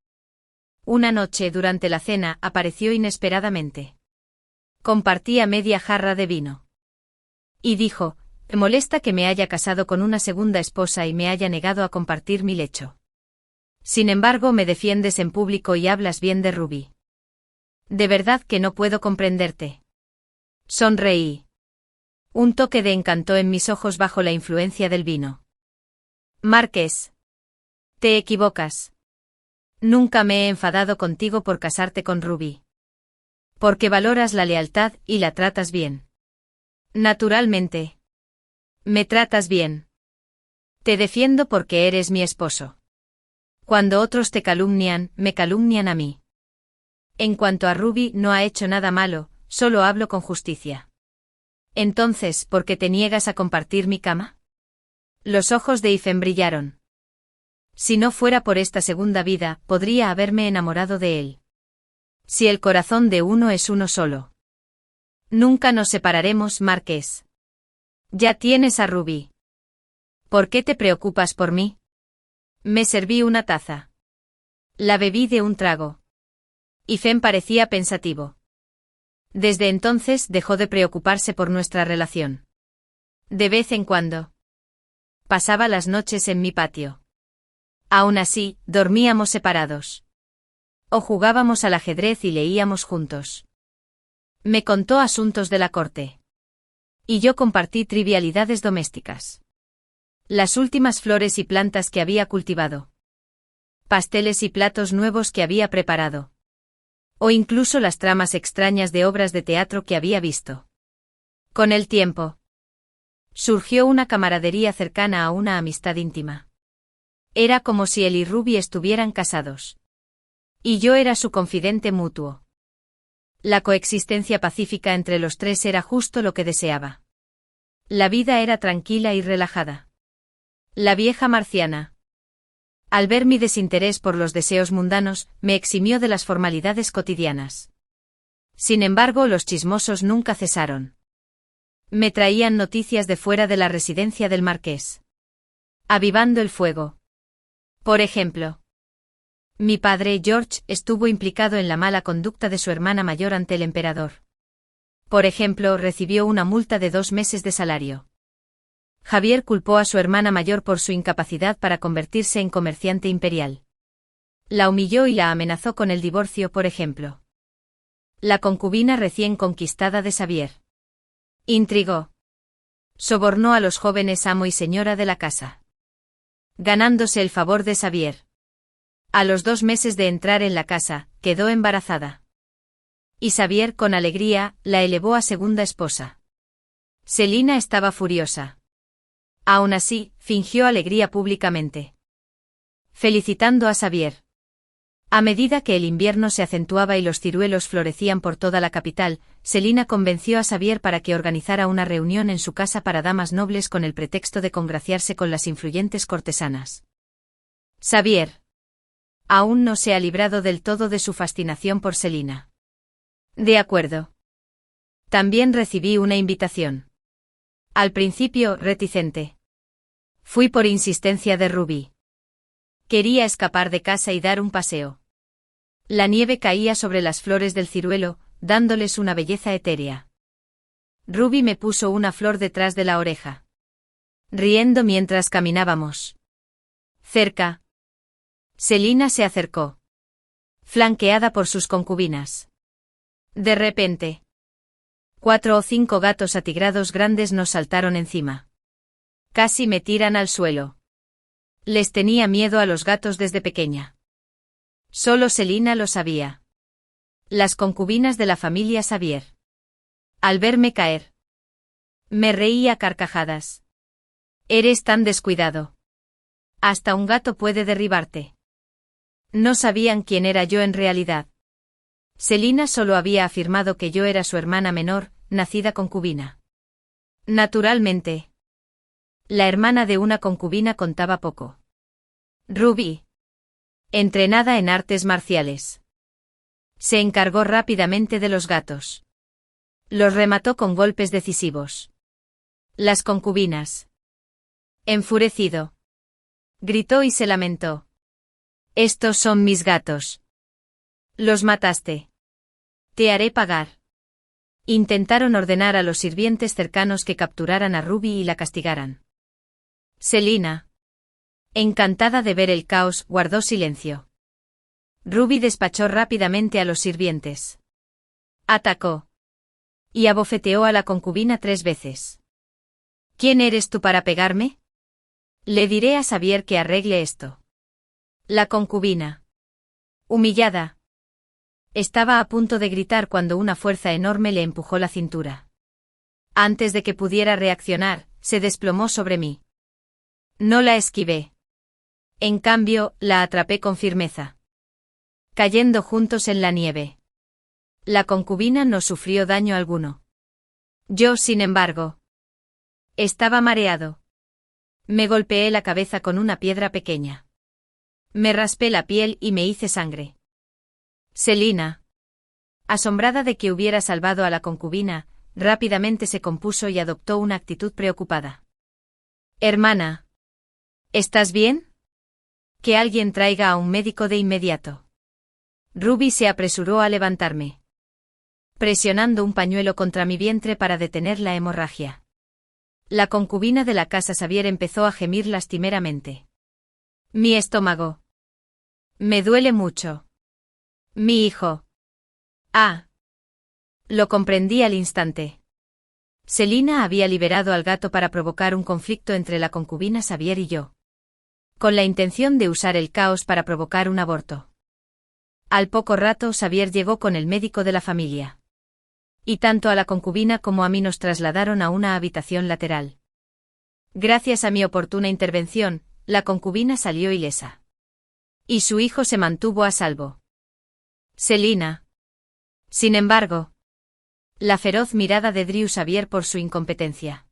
Una noche durante la cena apareció inesperadamente. Compartía media jarra de vino. Y dijo, ¿te molesta que me haya casado con una segunda esposa y me haya negado a compartir mi lecho? Sin embargo, me defiendes en público y hablas bien de Ruby. De verdad que no puedo comprenderte. Sonreí. Un toque de encanto en mis ojos bajo la influencia del vino. Marqués. Te equivocas. Nunca me he enfadado contigo por casarte con Ruby. Porque valoras la lealtad y la tratas bien. Naturalmente. Me tratas bien. Te defiendo porque eres mi esposo. Cuando otros te calumnian, me calumnian a mí. En cuanto a Ruby, no ha hecho nada malo, solo hablo con justicia. Entonces, ¿por qué te niegas a compartir mi cama? Los ojos de Ifen brillaron. Si no fuera por esta segunda vida, podría haberme enamorado de él. Si el corazón de uno es uno solo. Nunca nos separaremos, Marqués. Ya tienes a Ruby. ¿Por qué te preocupas por mí? Me serví una taza. La bebí de un trago. Y Fem parecía pensativo. Desde entonces dejó de preocuparse por nuestra relación. De vez en cuando. Pasaba las noches en mi patio. Aún así, dormíamos separados. O jugábamos al ajedrez y leíamos juntos. Me contó asuntos de la corte. Y yo compartí trivialidades domésticas. Las últimas flores y plantas que había cultivado. Pasteles y platos nuevos que había preparado. O incluso las tramas extrañas de obras de teatro que había visto. Con el tiempo, surgió una camaradería cercana a una amistad íntima. Era como si él y Ruby estuvieran casados. Y yo era su confidente mutuo. La coexistencia pacífica entre los tres era justo lo que deseaba. La vida era tranquila y relajada. La vieja marciana, al ver mi desinterés por los deseos mundanos, me eximió de las formalidades cotidianas. Sin embargo, los chismosos nunca cesaron. Me traían noticias de fuera de la residencia del marqués. Avivando el fuego. Por ejemplo, mi padre, George, estuvo implicado en la mala conducta de su hermana mayor ante el emperador. Por ejemplo, recibió una multa de 2 meses de salario. Javier culpó a su hermana mayor por su incapacidad para convertirse en comerciante imperial. La humilló y la amenazó con el divorcio, por ejemplo. La concubina recién conquistada de Xavier. Intrigó. Sobornó a los jóvenes amo y señora de la casa. Ganándose el favor de Xavier. A los 2 meses de entrar en la casa, quedó embarazada. Y Xavier, con alegría, la elevó a segunda esposa. Selina estaba furiosa. Aún así, fingió alegría públicamente. Felicitando a Xavier. A medida que el invierno se acentuaba y los ciruelos florecían por toda la capital, Selina convenció a Xavier para que organizara una reunión en su casa para damas nobles con el pretexto de congraciarse con las influyentes cortesanas. Xavier aún no se ha librado del todo de su fascinación por Selina. De acuerdo. También recibí una invitación. Al principio, reticente. Fui por insistencia de Ruby. Quería escapar de casa y dar un paseo. La nieve caía sobre las flores del ciruelo, dándoles una belleza etérea. Ruby me puso una flor detrás de la oreja. Riendo mientras caminábamos. Cerca. Selina se acercó. Flanqueada por sus concubinas. De repente. 4 o 5 gatos atigrados grandes nos saltaron encima. Casi me tiran al suelo. Les tenía miedo a los gatos desde pequeña. Solo Selina lo sabía. Las concubinas de la familia Xavier. Al verme caer, me reí a carcajadas. Eres tan descuidado. Hasta un gato puede derribarte. No sabían quién era yo en realidad. Selina solo había afirmado que yo era su hermana menor, nacida concubina. Naturalmente. La hermana de una concubina contaba poco. Ruby, entrenada en artes marciales, se encargó rápidamente de los gatos. Los remató con golpes decisivos. Las concubinas. Enfurecido. Gritó y se lamentó. Estos son mis gatos. Los mataste. Te haré pagar. Intentaron ordenar a los sirvientes cercanos que capturaran a Ruby y la castigaran. Selina, encantada de ver el caos, guardó silencio. Ruby despachó rápidamente a los sirvientes. Atacó. Y abofeteó a la concubina 3 veces. ¿Quién eres tú para pegarme? Le diré a Xavier que arregle esto. La concubina, humillada, estaba a punto de gritar cuando una fuerza enorme le empujó la cintura. Antes de que pudiera reaccionar, se desplomó sobre mí. No la esquivé. En cambio, la atrapé con firmeza. Cayendo juntos en la nieve. La concubina no sufrió daño alguno. Yo, sin embargo, estaba mareado. Me golpeé la cabeza con una piedra pequeña. Me raspé la piel y me hice sangre. Selina, asombrada de que hubiera salvado a la concubina, rápidamente se compuso y adoptó una actitud preocupada. Hermana, ¿estás bien? Que alguien traiga a un médico de inmediato. Ruby se apresuró a levantarme, presionando un pañuelo contra mi vientre para detener la hemorragia. La concubina de la casa Xavier empezó a gemir lastimeramente. Mi estómago. Me duele mucho. Mi hijo. Ah. Lo comprendí al instante. Selina había liberado al gato para provocar un conflicto entre la concubina Xavier y yo, con la intención de usar el caos para provocar un aborto. Al poco rato Xavier llegó con el médico de la familia. Y tanto a la concubina como a mí nos trasladaron a una habitación lateral. Gracias a mi oportuna intervención, la concubina salió ilesa. Y su hijo se mantuvo a salvo. Selina. Sin embargo, la feroz mirada de Drew Xavier por su incompetencia.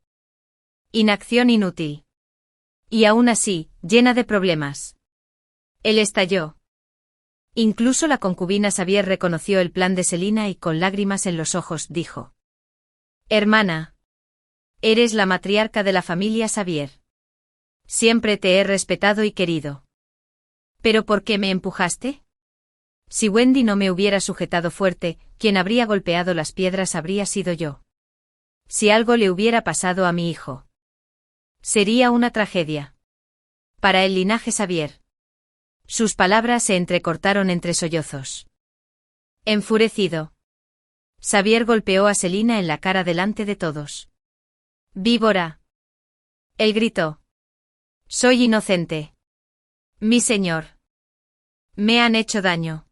Inacción inútil. Y aún así, llena de problemas. Él estalló. Incluso la concubina Xavier reconoció el plan de Selina y con lágrimas en los ojos dijo: Hermana. Eres la matriarca de la familia Xavier. Siempre te he respetado y querido. ¿Pero por qué me empujaste? Si Wendy no me hubiera sujetado fuerte, quien habría golpeado las piedras habría sido yo. Si algo le hubiera pasado a mi hijo, sería una tragedia. Para el linaje Xavier. Sus palabras se entrecortaron entre sollozos. Enfurecido, Xavier golpeó a Selina en la cara delante de todos. ¡Víbora! Él gritó. Soy inocente. Mi señor. Me han hecho daño,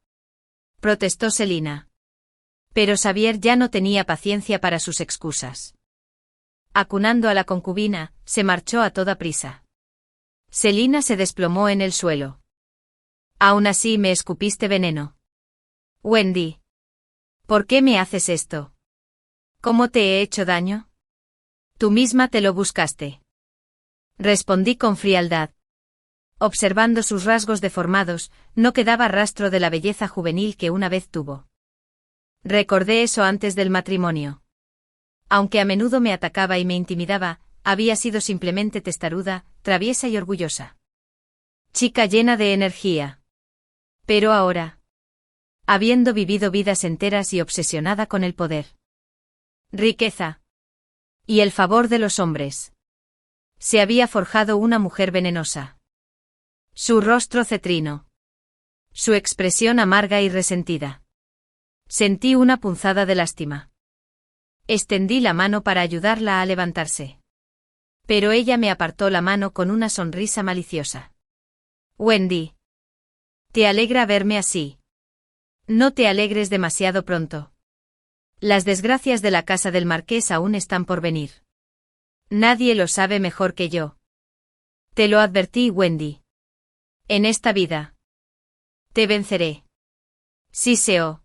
protestó Selina. Pero Xavier ya no tenía paciencia para sus excusas. Acunando a la concubina, se marchó a toda prisa. Selina se desplomó en el suelo. Aún así me escupiste veneno. Wendy. ¿Por qué me haces esto? ¿Cómo te he hecho daño? Tú misma te lo buscaste. Respondí con frialdad. Observando sus rasgos deformados, no quedaba rastro de la belleza juvenil que una vez tuvo. Recordé eso antes del matrimonio. Aunque a menudo me atacaba y me intimidaba, había sido simplemente testaruda, traviesa y orgullosa. Chica llena de energía. Pero ahora, habiendo vivido vidas enteras y obsesionada con el poder, riqueza y el favor de los hombres, se había forjado una mujer venenosa. Su rostro cetrino. Su expresión amarga y resentida. Sentí una punzada de lástima. Extendí la mano para ayudarla a levantarse. Pero ella me apartó la mano con una sonrisa maliciosa. Wendy. ¿Te alegra verme así? No te alegres demasiado pronto. Las desgracias de la casa del marqués aún están por venir. Nadie lo sabe mejor que yo. Te lo advertí, Wendy. En esta vida. Te venceré. Sí, Seo.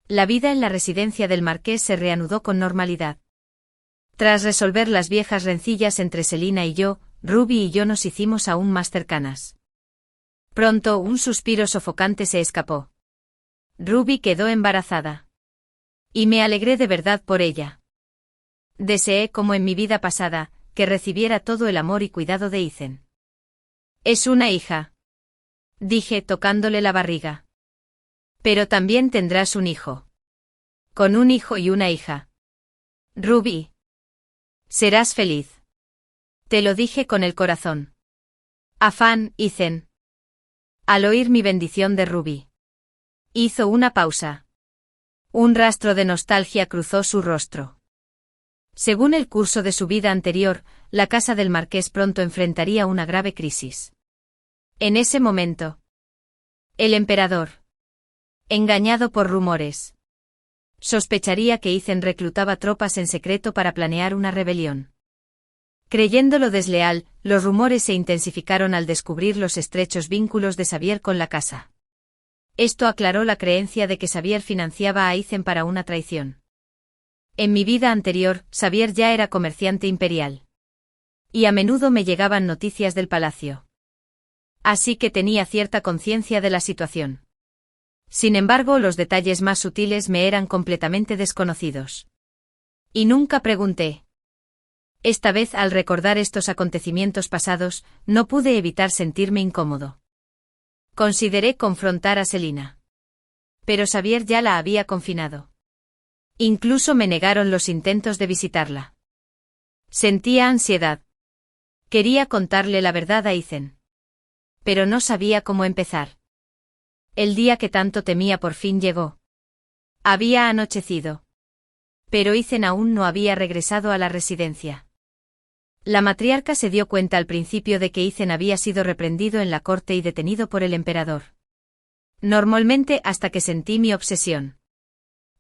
La vida en la residencia del marqués se reanudó con normalidad. Tras resolver las viejas rencillas entre Selina y yo, Ruby y yo nos hicimos aún más cercanas. Pronto un suspiro sofocante se escapó. Ruby quedó embarazada. Y me alegré de verdad por ella. Deseé, como en mi vida pasada, que recibiera todo el amor y cuidado de Ethan. Es una hija, dije tocándole la barriga. Pero también tendrás un hijo. Con un hijo y una hija. Ruby. Serás feliz. Te lo dije con el corazón. Afán, Ethan. Al oír mi bendición de Ruby. Hizo una pausa. Un rastro de nostalgia cruzó su rostro. Según el curso de su vida anterior, la casa del marqués pronto enfrentaría una grave crisis. En ese momento, el emperador, engañado por rumores, sospecharía que Ethan reclutaba tropas en secreto para planear una rebelión. Creyéndolo desleal, los rumores se intensificaron al descubrir los estrechos vínculos de Xavier con la casa. Esto aclaró la creencia de que Xavier financiaba a Ethan para una traición. En mi vida anterior, Xavier ya era comerciante imperial. Y a menudo me llegaban noticias del palacio. Así que tenía cierta conciencia de la situación. Sin embargo, los detalles más sutiles me eran completamente desconocidos. Y nunca pregunté. Esta vez, al recordar estos acontecimientos pasados, no pude evitar sentirme incómodo. Consideré confrontar a Selina. Pero Xavier ya la había confinado. Incluso me negaron los intentos de visitarla. Sentía ansiedad. Quería contarle la verdad a Ethan. Pero no sabía cómo empezar. El día que tanto temía por fin llegó. Había anochecido. Pero Ethan aún no había regresado a la residencia. La matriarca se dio cuenta al principio de que Ethan había sido reprendido en la corte y detenido por el emperador. Normalmente hasta que sentí mi obsesión.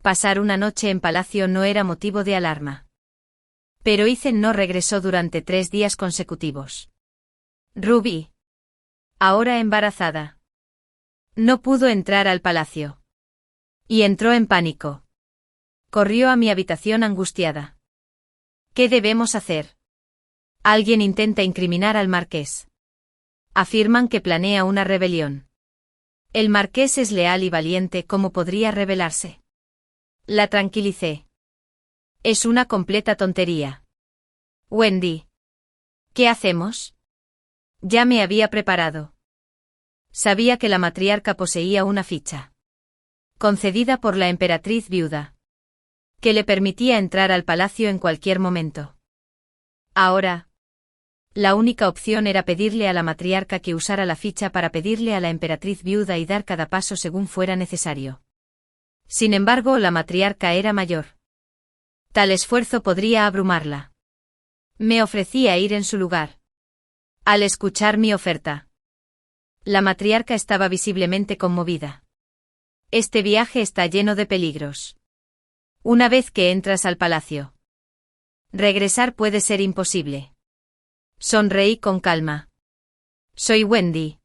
Pasar una noche en palacio no era motivo de alarma. Pero Ethan no regresó durante 3 días consecutivos. Ruby. Ahora embarazada. No pudo entrar al palacio. Y entró en pánico. Corrió a mi habitación angustiada. ¿Qué debemos hacer? Alguien intenta incriminar al marqués. Afirman que planea una rebelión. El marqués es leal y valiente, ¿cómo podría rebelarse? La tranquilicé. Es una completa tontería. Wendy. ¿Qué hacemos? Ya me había preparado. Sabía que la matriarca poseía una ficha. Concedida por la emperatriz viuda. Que le permitía entrar al palacio en cualquier momento. Ahora. La única opción era pedirle a la matriarca que usara la ficha para pedirle a la emperatriz viuda y dar cada paso según fuera necesario. Sin embargo, la matriarca era mayor. Tal esfuerzo podría abrumarla. Me ofrecí a ir en su lugar. Al escuchar mi oferta. La matriarca estaba visiblemente conmovida. Este viaje está lleno de peligros. Una vez que entras al palacio. Regresar puede ser imposible. Sonreí con calma. Soy Wendy.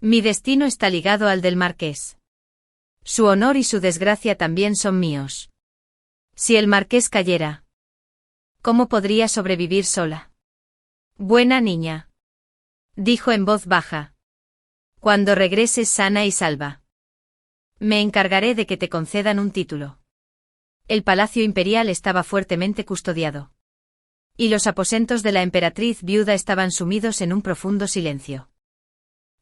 Mi destino está ligado al del marqués. Su honor y su desgracia también son míos. Si el marqués cayera, ¿cómo podría sobrevivir sola? Buena niña. Dijo en voz baja. Cuando regreses sana y salva. Me encargaré de que te concedan un título. El palacio imperial estaba fuertemente custodiado. Y los aposentos de la emperatriz viuda estaban sumidos en un profundo silencio.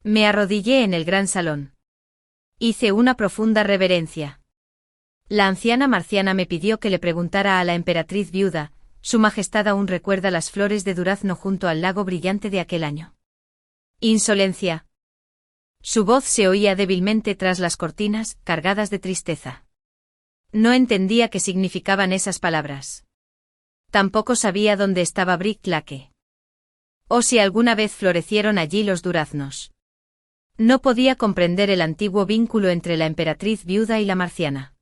Me arrodillé en el gran salón. Hice una profunda reverencia. La anciana marciana me pidió que le preguntara a la emperatriz viuda, Su Majestad aún recuerda las flores de durazno junto al lago brillante de aquel año. Insolencia. Su voz se oía débilmente tras las cortinas, cargadas de tristeza. No entendía qué significaban esas palabras. Tampoco sabía dónde estaba Brick Lake. O si alguna vez florecieron allí los duraznos. No podía comprender el antiguo vínculo entre la emperatriz viuda y la marciana.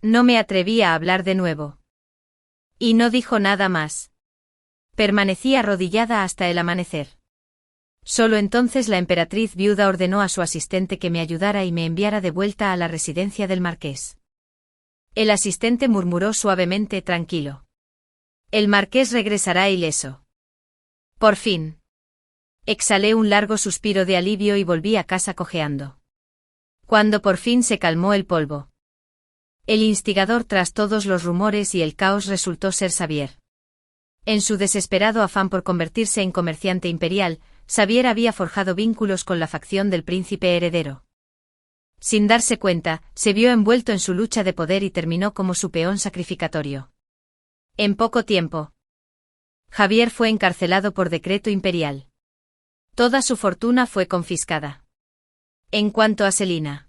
No me atreví a hablar de nuevo. Y no dijo nada más. Permanecí arrodillada hasta el amanecer. Solo entonces la emperatriz viuda ordenó a su asistente que me ayudara y me enviara de vuelta a la residencia del marqués. El asistente murmuró suavemente, tranquilo. El marqués regresará ileso. Por fin. Exhalé un largo suspiro de alivio y volví a casa cojeando. Cuando por fin se calmó el polvo. El instigador tras todos los rumores y el caos resultó ser Xavier. En su desesperado afán por convertirse en comerciante imperial, Xavier había forjado vínculos con la facción del príncipe heredero. Sin darse cuenta, se vio envuelto en su lucha de poder y terminó como su peón sacrificatorio. En poco tiempo, Xavier fue encarcelado por decreto imperial. Toda su fortuna fue confiscada. En cuanto a Selina,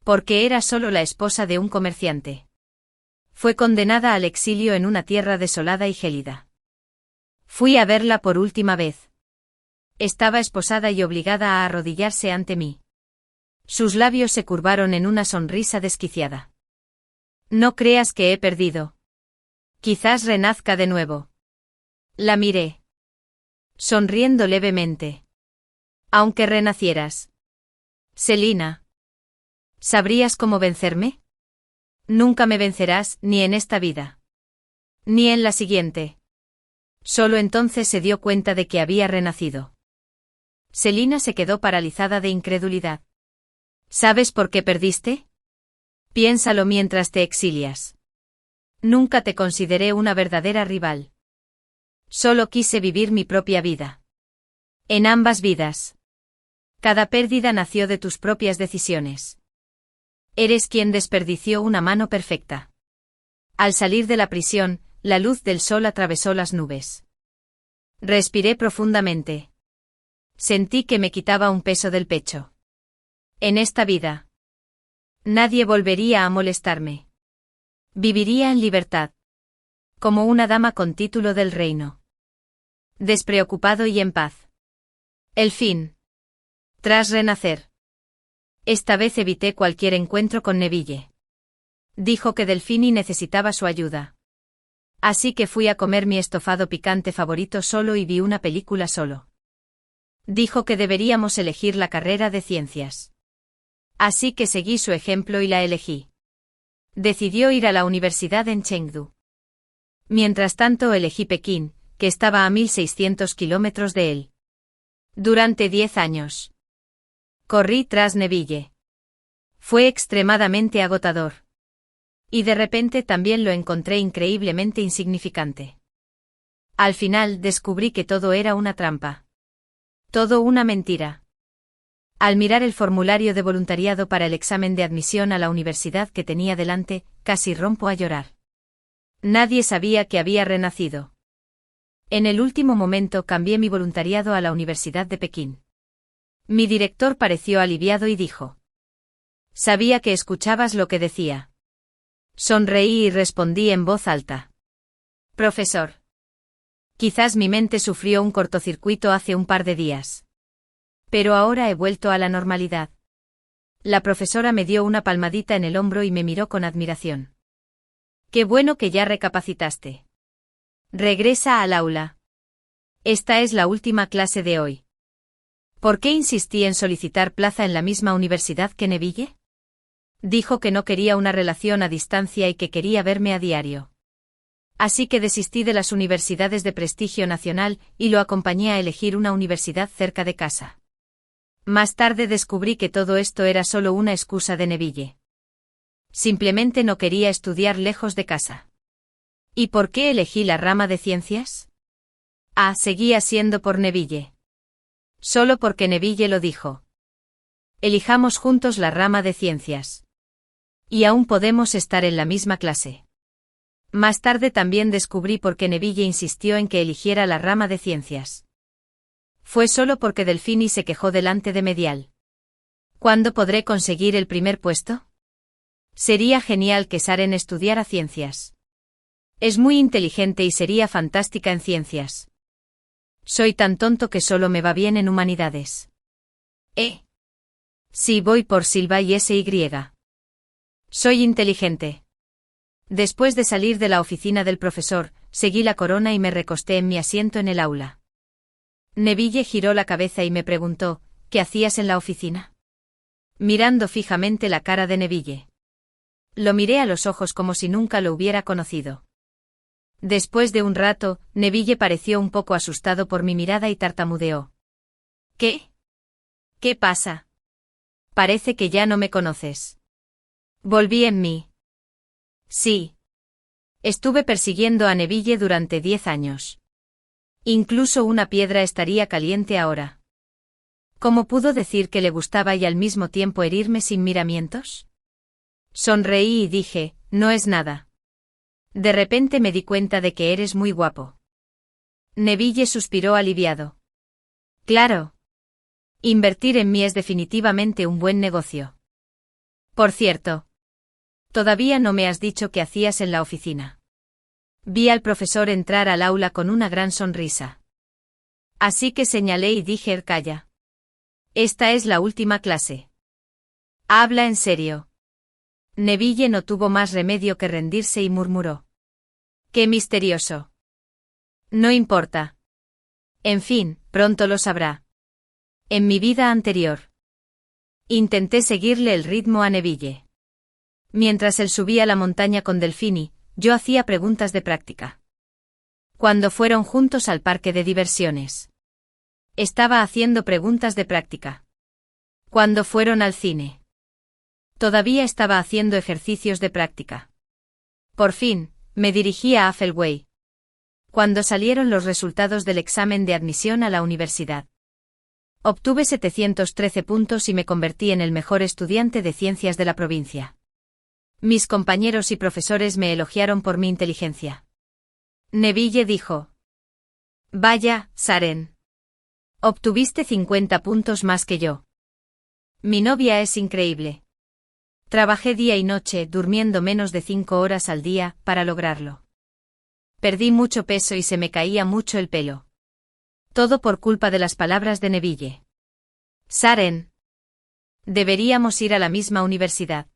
porque era solo la esposa de un comerciante, fue condenada al exilio en una tierra desolada y gélida. Fui a verla por última vez. Estaba esposada y obligada a arrodillarse ante mí. Sus labios se curvaron en una sonrisa desquiciada. No creas que he perdido. Quizás renazca de nuevo. La miré. Sonriendo levemente. Aunque renacieras. Selina. ¿Sabrías cómo vencerme? Nunca me vencerás, ni en esta vida. Ni en la siguiente. Solo entonces se dio cuenta de que había renacido. Selina se quedó paralizada de incredulidad. ¿Sabes por qué perdiste? Piénsalo mientras te exilias. Nunca te consideré una verdadera rival. Solo quise vivir mi propia vida. En ambas vidas. Cada pérdida nació de tus propias decisiones. Eres quien desperdició una mano perfecta. Al salir de la prisión, la luz del sol atravesó las nubes. Respiré profundamente. Sentí que me quitaba un peso del pecho. En esta vida, nadie volvería a molestarme. Viviría en libertad. Como una dama con título del reino. Despreocupado y en paz. El fin. Tras renacer. Esta vez evité cualquier encuentro con Neville. Dijo que Delfini necesitaba su ayuda. Así que fui a comer mi estofado picante favorito solo y vi una película solo. Dijo que deberíamos elegir la carrera de ciencias. Así que seguí su ejemplo y la elegí. Decidió ir a la universidad en Chengdu. Mientras tanto elegí Pekín, que estaba a 1600 kilómetros de él. Durante 10 años. Corrí tras Neville. Fue extremadamente agotador. Y de repente también lo encontré increíblemente insignificante. Al final descubrí que todo era una trampa. Todo una mentira. Al mirar el formulario de voluntariado para el examen de admisión a la universidad que tenía delante, casi rompo a llorar. Nadie sabía que había renacido. En el último momento cambié mi voluntariado a la Universidad de Pekín. Mi director pareció aliviado y dijo: «Sabía que escuchabas lo que decía». Sonreí y respondí en voz alta: «Profesor. Quizás mi mente sufrió un cortocircuito hace un par de días. Pero ahora he vuelto a la normalidad». La profesora me dio una palmadita en el hombro y me miró con admiración. «Qué bueno que ya recapacitaste. Regresa al aula. Esta es la última clase de hoy». ¿Por qué insistí en solicitar plaza en la misma universidad que Neville? Dijo que no quería una relación a distancia y que quería verme a diario. Así que desistí de las universidades de prestigio nacional y lo acompañé a elegir una universidad cerca de casa. Más tarde descubrí que todo esto era solo una excusa de Neville. Simplemente no quería estudiar lejos de casa. ¿Y por qué elegí la rama de ciencias? Seguía siendo por Neville. Solo porque Neville lo dijo. Elijamos juntos la rama de ciencias. Y aún podemos estar en la misma clase. Más tarde también descubrí por qué Neville insistió en que eligiera la rama de ciencias. Fue solo porque Delfini se quejó delante de Medial. ¿Cuándo podré conseguir el primer puesto? Sería genial que Saren estudiara ciencias. Es muy inteligente y sería fantástica en ciencias. Soy tan tonto que solo me va bien en humanidades. Sí, voy por Silva y SY. Soy inteligente. Después de salir de la oficina del profesor, seguí la corona y me recosté en mi asiento en el aula. Neville giró la cabeza y me preguntó: ¿qué hacías en la oficina? Mirando fijamente la cara de Neville. Lo miré a los ojos como si nunca lo hubiera conocido. Después de un rato, Neville pareció un poco asustado por mi mirada y tartamudeó: ¿Qué? ¿Qué pasa? Parece que ya no me conoces. Volví en mí. Sí. Estuve persiguiendo a Neville durante 10 años. Incluso una piedra estaría caliente ahora. ¿Cómo pudo decir que le gustaba y al mismo tiempo herirme sin miramientos? Sonreí y dije: no es nada. De repente me di cuenta de que eres muy guapo. Neville suspiró aliviado. Claro. Invertir en mí es definitivamente un buen negocio. Por cierto, todavía no me has dicho qué hacías en la oficina. Vi al profesor entrar al aula con una gran sonrisa. Así que señalé y dije: calla. Esta es la última clase. Habla en serio. Neville no tuvo más remedio que rendirse y murmuró: ¡qué misterioso! No importa. En fin, pronto lo sabrá. En mi vida anterior, intenté seguirle el ritmo a Neville. Mientras él subía la montaña con Delfini, yo hacía preguntas de práctica. Cuando fueron juntos al parque de diversiones, estaba haciendo preguntas de práctica. Cuando fueron al cine, todavía estaba haciendo ejercicios de práctica. Por fin, me dirigí a Appleway. Cuando salieron los resultados del examen de admisión a la universidad. Obtuve 713 puntos y me convertí en el mejor estudiante de ciencias de la provincia. Mis compañeros y profesores me elogiaron por mi inteligencia. Neville dijo: «Vaya, Saren. Obtuviste 50 puntos más que yo. Mi novia es increíble. Trabajé día y noche, durmiendo menos de 5 horas al día, para lograrlo. Perdí mucho peso y se me caía mucho el pelo. Todo por culpa de las palabras de Neville. Saren. Deberíamos ir a la misma universidad».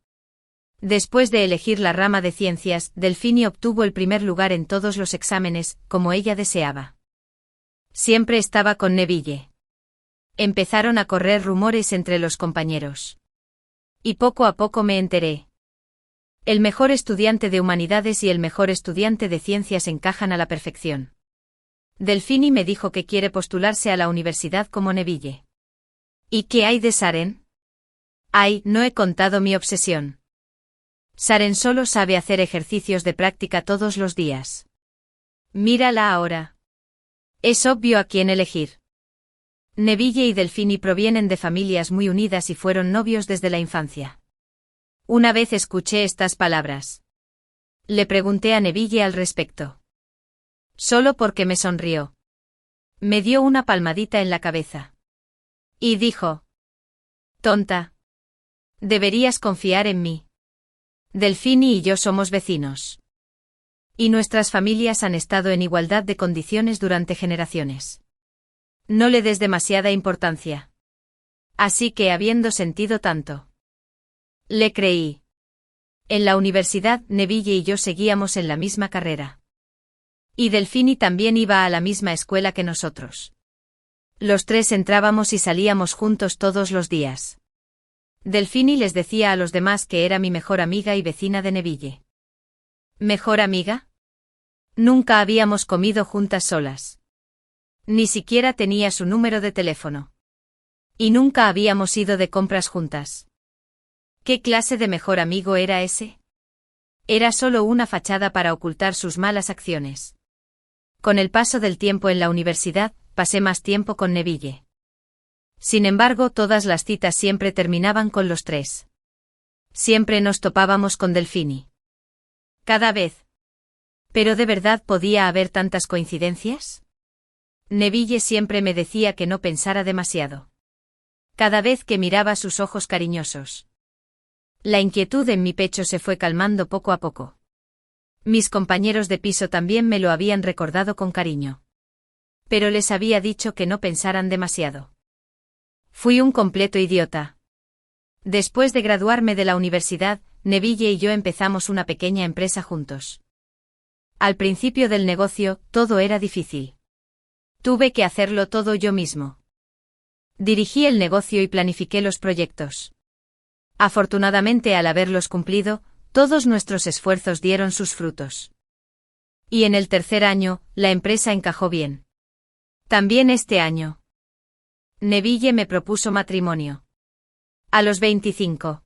Después de elegir la rama de ciencias, Delphine obtuvo el primer lugar en todos los exámenes, como ella deseaba. Siempre estaba con Neville. Empezaron a correr rumores entre los compañeros. Y poco a poco me enteré. El mejor estudiante de humanidades y el mejor estudiante de ciencias encajan a la perfección. Delphine me dijo que quiere postularse a la universidad como Neville. ¿Y qué hay de Saren? Ay, no he contado mi obsesión. Saren solo sabe hacer ejercicios de práctica todos los días. Mírala ahora. Es obvio a quién elegir. Neville y Delphine provienen de familias muy unidas y fueron novios desde la infancia. Una vez escuché estas palabras. Le pregunté a Neville al respecto. Solo porque me sonrió. Me dio una palmadita en la cabeza. Y dijo: «Tonta. Deberías confiar en mí. Delphine y yo somos vecinos. Y nuestras familias han estado en igualdad de condiciones durante generaciones. No le des demasiada importancia». Así que, habiendo sentido tanto, le creí. En la universidad, Neville y yo seguíamos en la misma carrera. Y Delphine también iba a la misma escuela que nosotros. Los tres entrábamos y salíamos juntos todos los días. Delphine les decía a los demás que era mi mejor amiga y vecina de Neville. ¿Mejor amiga? Nunca habíamos comido juntas solas. Ni siquiera tenía su número de teléfono. Y nunca habíamos ido de compras juntas. ¿Qué clase de mejor amigo era ese? Era solo una fachada para ocultar sus malas acciones. Con el paso del tiempo en la universidad, pasé más tiempo con Neville. Sin embargo, todas las citas siempre terminaban con los tres. Siempre nos topábamos con Delphine. Cada vez. ¿Pero de verdad podía haber tantas coincidencias? Neville siempre me decía que no pensara demasiado. Cada vez que miraba sus ojos cariñosos. La inquietud en mi pecho se fue calmando poco a poco. Mis compañeros de piso también me lo habían recordado con cariño. Pero les había dicho que no pensaran demasiado. Fui un completo idiota. Después de graduarme de la universidad, Neville y yo empezamos una pequeña empresa juntos. Al principio del negocio, todo era difícil. Tuve que hacerlo todo yo mismo. Dirigí el negocio y planifiqué los proyectos. Afortunadamente, al haberlos cumplido, todos nuestros esfuerzos dieron sus frutos. Y en el tercer año, la empresa encajó bien. También este año. Neville me propuso matrimonio. A los 25.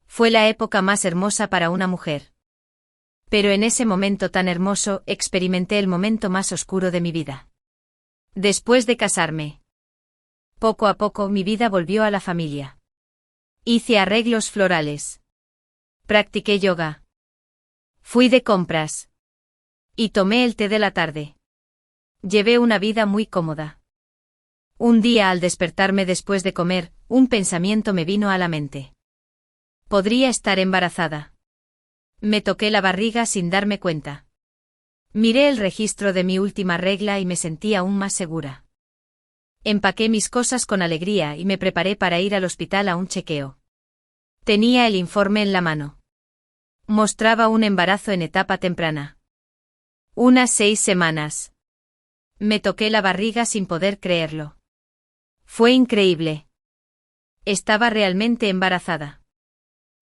Fue la época más hermosa para una mujer. Pero en ese momento tan hermoso, experimenté el momento más oscuro de mi vida. Después de casarme. Poco a poco mi vida volvió a la familia. Hice arreglos florales. Practiqué yoga. Fui de compras. Y tomé el té de la tarde. Llevé una vida muy cómoda. Un día, al despertarme después de comer, un pensamiento me vino a la mente. Podría estar embarazada. Me toqué la barriga sin darme cuenta. Miré el registro de mi última regla y me sentí aún más segura. Empaqué mis cosas con alegría y me preparé para ir al hospital a un chequeo. Tenía el informe en la mano. Mostraba un embarazo en etapa temprana. Unas 6 semanas. Me toqué la barriga sin poder creerlo. Fue increíble. Estaba realmente embarazada.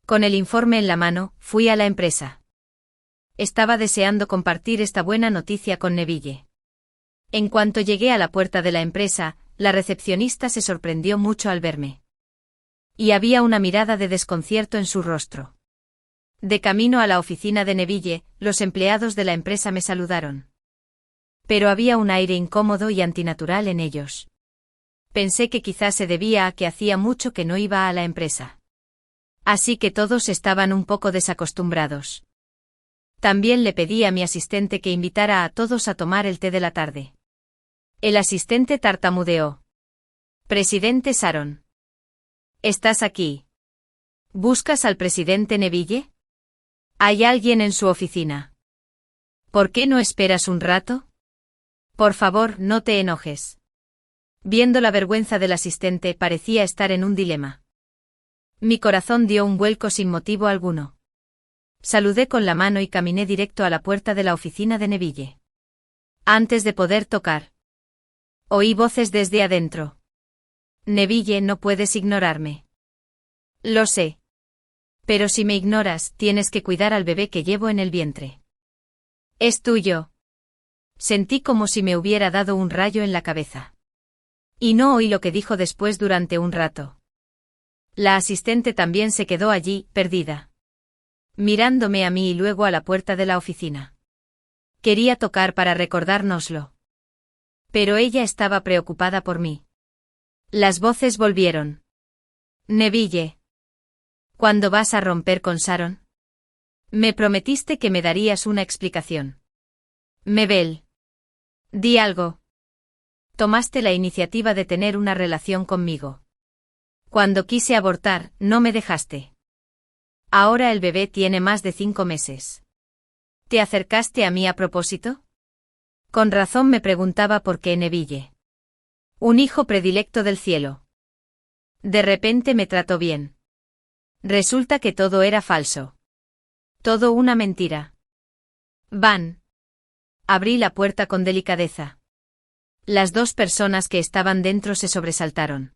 Con el informe en la mano, fui a la empresa. Estaba deseando compartir esta buena noticia con Neville. En cuanto llegué a la puerta de la empresa, la recepcionista se sorprendió mucho al verme. Y había una mirada de desconcierto en su rostro. De camino a la oficina de Neville, los empleados de la empresa me saludaron. Pero había un aire incómodo y antinatural en ellos. Pensé que quizás se debía a que hacía mucho que no iba a la empresa. Así que todos estaban un poco desacostumbrados. También le pedí a mi asistente que invitara a todos a tomar el té de la tarde. El asistente tartamudeó. Presidente Sharon. ¿Estás aquí? ¿Buscas al presidente Neville? ¿Hay alguien en su oficina? ¿Por qué no esperas un rato? Por favor, no te enojes. Viendo la vergüenza del asistente, parecía estar en un dilema. Mi corazón dio un vuelco sin motivo alguno. Saludé con la mano y caminé directo a la puerta de la oficina de Neville. Antes de poder tocar, oí voces desde adentro. Neville, no puedes ignorarme. Lo sé. Pero si me ignoras, tienes que cuidar al bebé que llevo en el vientre. Es tuyo. Sentí como si me hubiera dado un rayo en la cabeza. Y no oí lo que dijo después durante un rato. La asistente también se quedó allí, perdida, mirándome a mí y luego a la puerta de la oficina. Quería tocar para recordárnoslo. Pero ella estaba preocupada por mí. Las voces volvieron. Neville. ¿Cuándo vas a romper con Sharon? Me prometiste que me darías una explicación. Mabel. Di algo. Tomaste la iniciativa de tener una relación conmigo. Cuando quise abortar, no me dejaste. Ahora el bebé tiene más de 5 meses. ¿Te acercaste a mí a propósito? Con razón me preguntaba por qué Neville. Un hijo predilecto del cielo. De repente me trató bien. Resulta que todo era falso. Todo una mentira. Van. Abrí la puerta con delicadeza. Las dos personas que estaban dentro se sobresaltaron.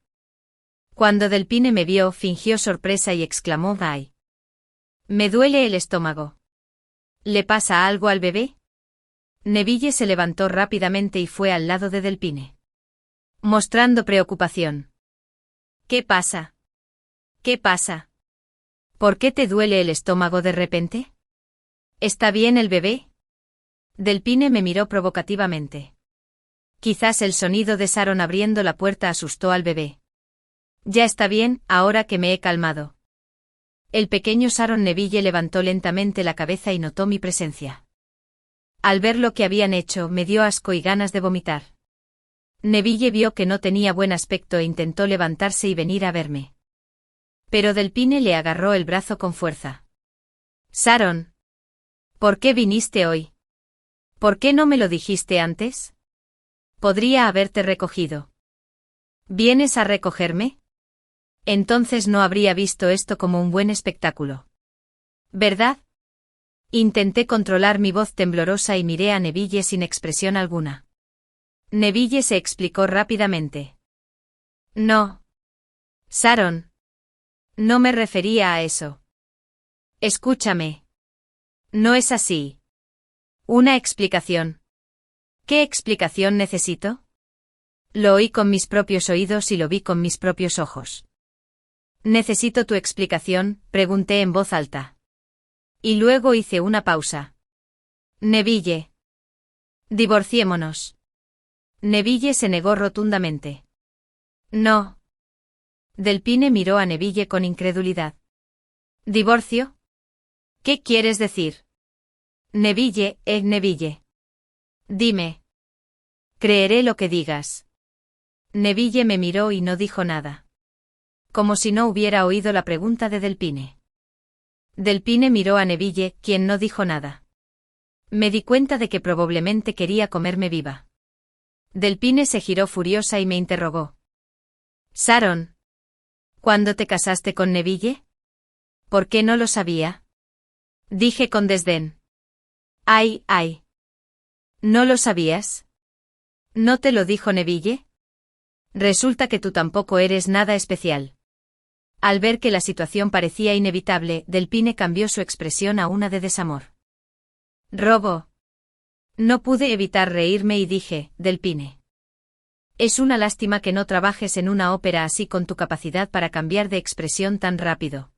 Cuando Delphine me vio, fingió sorpresa y exclamó: ¡ay! Me duele el estómago. ¿Le pasa algo al bebé? Neville se levantó rápidamente y fue al lado de Delphine, mostrando preocupación. ¿Qué pasa? ¿Qué pasa? ¿Por qué te duele el estómago de repente? ¿Está bien el bebé? Delphine me miró provocativamente. Quizás el sonido de Sharon abriendo la puerta asustó al bebé. Ya está bien, ahora que me he calmado. El pequeño Sharon Neville levantó lentamente la cabeza y notó mi presencia. Al ver lo que habían hecho, me dio asco y ganas de vomitar. Neville vio que no tenía buen aspecto e intentó levantarse y venir a verme. Pero Delphine le agarró el brazo con fuerza. Sharon. ¿Por qué viniste hoy? ¿Por qué no me lo dijiste antes? Podría haberte recogido. ¿Vienes a recogerme? Entonces no habría visto esto como un buen espectáculo. ¿Verdad? Intenté controlar mi voz temblorosa y miré a Neville sin expresión alguna. Neville se explicó rápidamente. No. Sharon. No me refería a eso. Escúchame. No es así. Una explicación. ¿Qué explicación necesito? Lo oí con mis propios oídos y lo vi con mis propios ojos. ¿Necesito tu explicación?, pregunté en voz alta. Y luego hice una pausa. Neville. Divorciémonos. Neville se negó rotundamente. No. Delphine miró a Neville con incredulidad. ¿Divorcio? ¿Qué quieres decir? Neville, Neville. Dime. Creeré lo que digas. Neville me miró y no dijo nada. Como si no hubiera oído la pregunta de Delphine. Delphine miró a Neville, quien no dijo nada. Me di cuenta de que probablemente quería comerme viva. Delphine se giró furiosa y me interrogó. Sharon. ¿Cuándo te casaste con Neville? ¿Por qué no lo sabía? Dije con desdén. Ay, ay. ¿No lo sabías? ¿No te lo dijo Neville? Resulta que tú tampoco eres nada especial. Al ver que la situación parecía inevitable, Delphine cambió su expresión a una de desamor. Robo. No pude evitar reírme y dije, Delphine. Es una lástima que no trabajes en una ópera así con tu capacidad para cambiar de expresión tan rápido.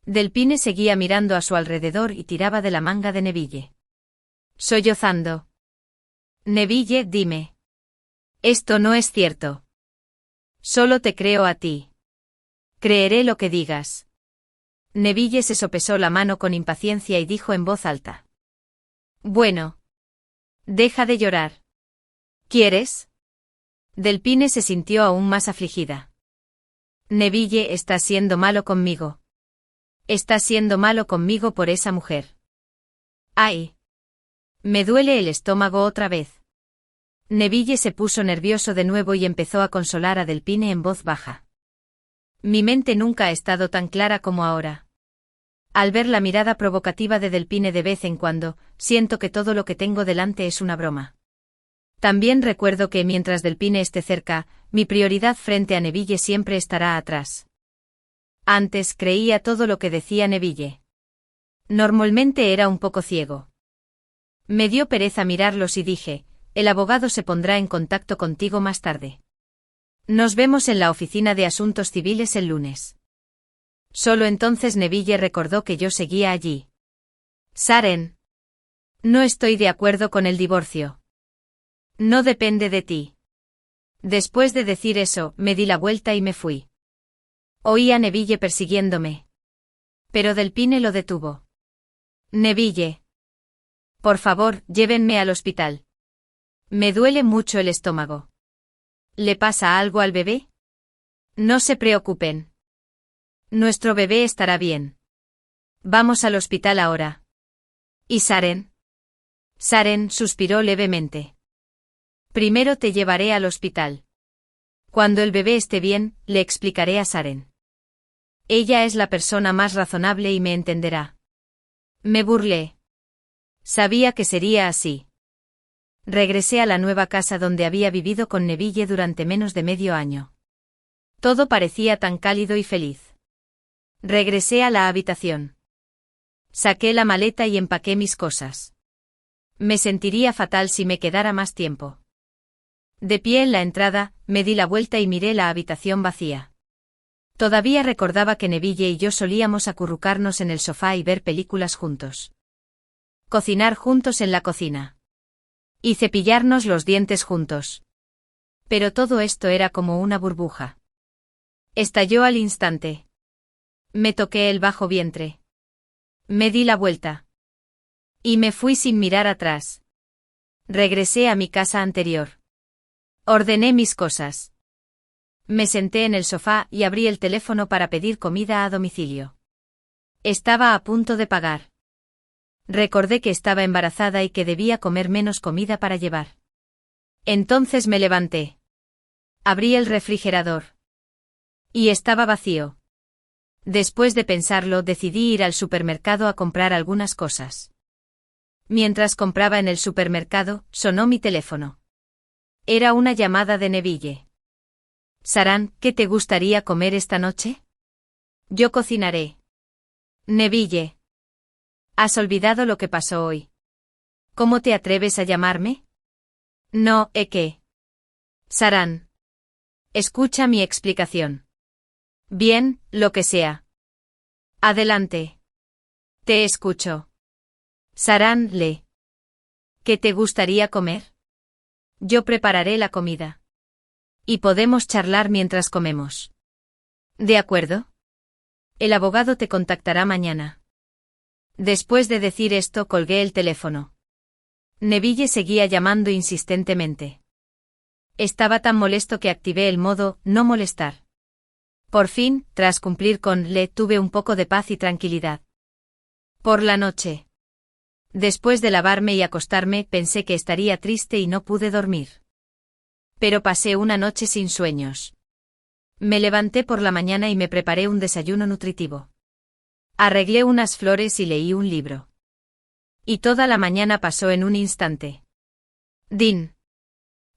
Delphine seguía mirando a su alrededor y tiraba de la manga de Neville. Sollozando. Neville, dime. Esto no es cierto. Solo te creo a ti. Creeré lo que digas. Neville se sopesó la mano con impaciencia y dijo en voz alta. Bueno. Deja de llorar. ¿Quieres? Delphine se sintió aún más afligida. Neville está siendo malo conmigo. Está siendo malo conmigo por esa mujer. ¡Ay! Me duele el estómago otra vez. Neville se puso nervioso de nuevo y empezó a consolar a Delphine en voz baja. Mi mente nunca ha estado tan clara como ahora. Al ver la mirada provocativa de Delphine de vez en cuando, siento que todo lo que tengo delante es una broma. También recuerdo que mientras Delphine esté cerca, mi prioridad frente a Neville siempre estará atrás. Antes creía todo lo que decía Neville. Normalmente era un poco ciego. Me dio pereza mirarlos y dije, el abogado se pondrá en contacto contigo más tarde. Nos vemos en la oficina de asuntos civiles el lunes. Solo entonces Neville recordó que yo seguía allí. Saren. No estoy de acuerdo con el divorcio. No depende de ti. Después de decir eso, me di la vuelta y me fui. Oí a Neville persiguiéndome. Pero Delphine lo detuvo. Neville. Por favor, llévenme al hospital. Me duele mucho el estómago. ¿Le pasa algo al bebé? No se preocupen. Nuestro bebé estará bien. Vamos al hospital ahora. ¿Y Saren? Saren suspiró levemente. Primero te llevaré al hospital. Cuando el bebé esté bien, le explicaré a Saren. Ella es la persona más razonable y me entenderá. Me burlé. Sabía que sería así. Regresé a la nueva casa donde había vivido con Neville durante menos de medio año. Todo parecía tan cálido y feliz. Regresé a la habitación. Saqué la maleta y empaqué mis cosas. Me sentiría fatal si me quedara más tiempo. De pie en la entrada, me di la vuelta y miré la habitación vacía. Todavía recordaba que Neville y yo solíamos acurrucarnos en el sofá y ver películas juntos. Cocinar juntos en la cocina. Y cepillarnos los dientes juntos. Pero todo esto era como una burbuja. Estalló al instante. Me toqué el bajo vientre. Me di la vuelta. Y me fui sin mirar atrás. Regresé a mi casa anterior. Ordené mis cosas. Me senté en el sofá y abrí el teléfono para pedir comida a domicilio. Estaba a punto de pagar. Recordé que estaba embarazada y que debía comer menos comida para llevar. Entonces me levanté. Abrí el refrigerador. Y estaba vacío. Después de pensarlo, decidí ir al supermercado a comprar algunas cosas. Mientras compraba en el supermercado, sonó mi teléfono. Era una llamada de Neville. Saran, ¿qué te gustaría comer esta noche? Yo cocinaré. Neville. ¿Has olvidado lo que pasó hoy? ¿Cómo te atreves a llamarme? No, ¿qué? Saran. Escucha mi explicación. Bien, lo que sea. Adelante. Te escucho. Saran, ¿qué te gustaría comer? Yo prepararé la comida. Y podemos charlar mientras comemos. ¿De acuerdo? El abogado te contactará mañana. Después de decir esto, colgué el teléfono. Neville seguía llamando insistentemente. Estaba tan molesto que activé el modo no molestar. Por fin, tras cumplir con tuve un poco de paz y tranquilidad. Por la noche. Después de lavarme y acostarme, pensé que estaría triste y no pude dormir. Pero pasé una noche sin sueños. Me levanté por la mañana y me preparé un desayuno nutritivo. Arreglé unas flores y leí un libro. Y toda la mañana pasó en un instante. Din.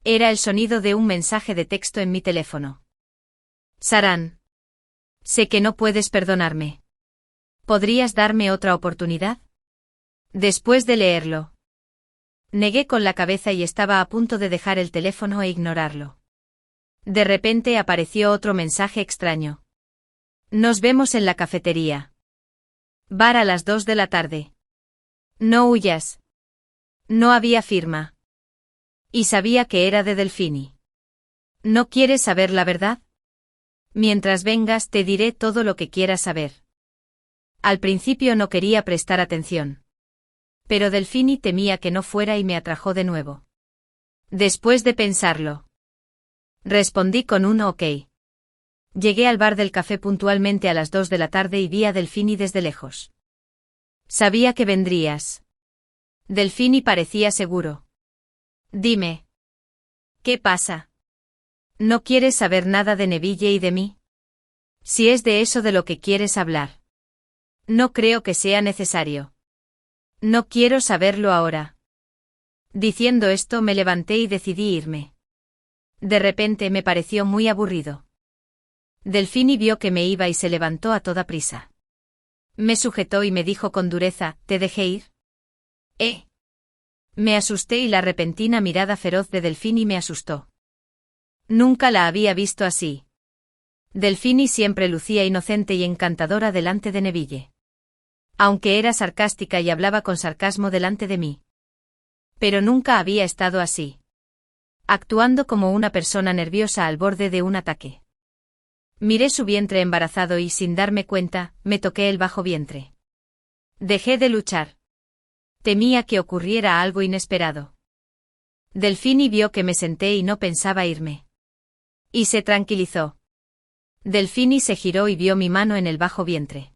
Era el sonido de un mensaje de texto en mi teléfono. Saran. Sé que no puedes perdonarme. ¿Podrías darme otra oportunidad? Después de leerlo. Negué con la cabeza y estaba a punto de dejar el teléfono e ignorarlo. De repente apareció otro mensaje extraño. Nos vemos en la cafetería. Bar a las 2 de la tarde. No huyas. No había firma. Y sabía que era de Delphine. ¿No quieres saber la verdad? Mientras vengas te diré todo lo que quieras saber. Al principio no quería prestar atención. Pero Delfini temía que no fuera y me atrajo de nuevo. Después de pensarlo, respondí con un ok. Llegué al bar del café puntualmente a las 2 de la tarde y vi a Delfini desde lejos. Sabía que vendrías. Delfini parecía seguro. Dime. ¿Qué pasa? ¿No quieres saber nada de Neville y de mí? Si es de eso de lo que quieres hablar. No creo que sea necesario. No quiero saberlo ahora. Diciendo esto me levanté y decidí irme. De repente me pareció muy aburrido. Delfini vio que me iba y se levantó a toda prisa. Me sujetó y me dijo con dureza, ¿te dejé ir? Me asusté y la repentina mirada feroz de Delfini me asustó. Nunca la había visto así. Delfini siempre lucía inocente y encantadora delante de Neville. Aunque era sarcástica y hablaba con sarcasmo delante de mí. Pero nunca había estado así. Actuando como una persona nerviosa al borde de un ataque. Miré su vientre embarazado y sin darme cuenta, me toqué el bajo vientre. Dejé de luchar. Temía que ocurriera algo inesperado. Delfini vio que me senté y no pensaba irme. Y se tranquilizó. Delfini se giró y vio mi mano en el bajo vientre.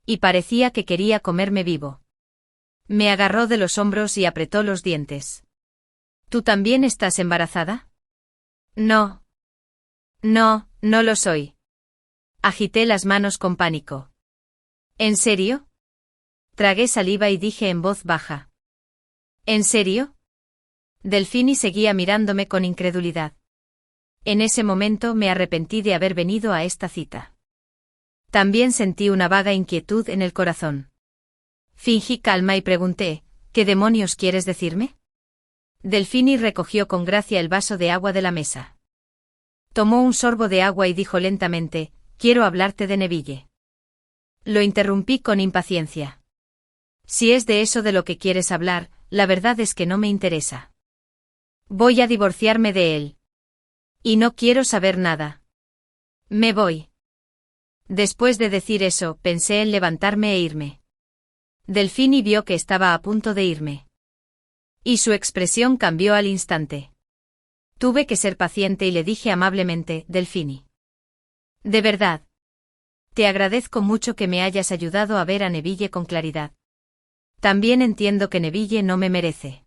Y parecía que quería comerme vivo. Me agarró de los hombros y apretó los dientes. ¿Tú también estás embarazada? No. No, no lo soy. Agité las manos con pánico. ¿En serio? Tragué saliva y dije en voz baja. ¿En serio? Delfini seguía mirándome con incredulidad. En ese momento me arrepentí de haber venido a esta cita. También sentí una vaga inquietud en el corazón. Fingí calma y pregunté, ¿qué demonios quieres decirme? Delfini recogió con gracia el vaso de agua de la mesa. Tomó un sorbo de agua y dijo lentamente, quiero hablarte de Neville. Lo interrumpí con impaciencia. Si es de eso de lo que quieres hablar, la verdad es que no me interesa. Voy a divorciarme de él. Y no quiero saber nada. Me voy. Después de decir eso, pensé en levantarme e irme. Delfini vio que estaba a punto de irme. Y su expresión cambió al instante. Tuve que ser paciente y le dije amablemente, Delfini. De verdad. Te agradezco mucho que me hayas ayudado a ver a Neville con claridad. También entiendo que Neville no me merece.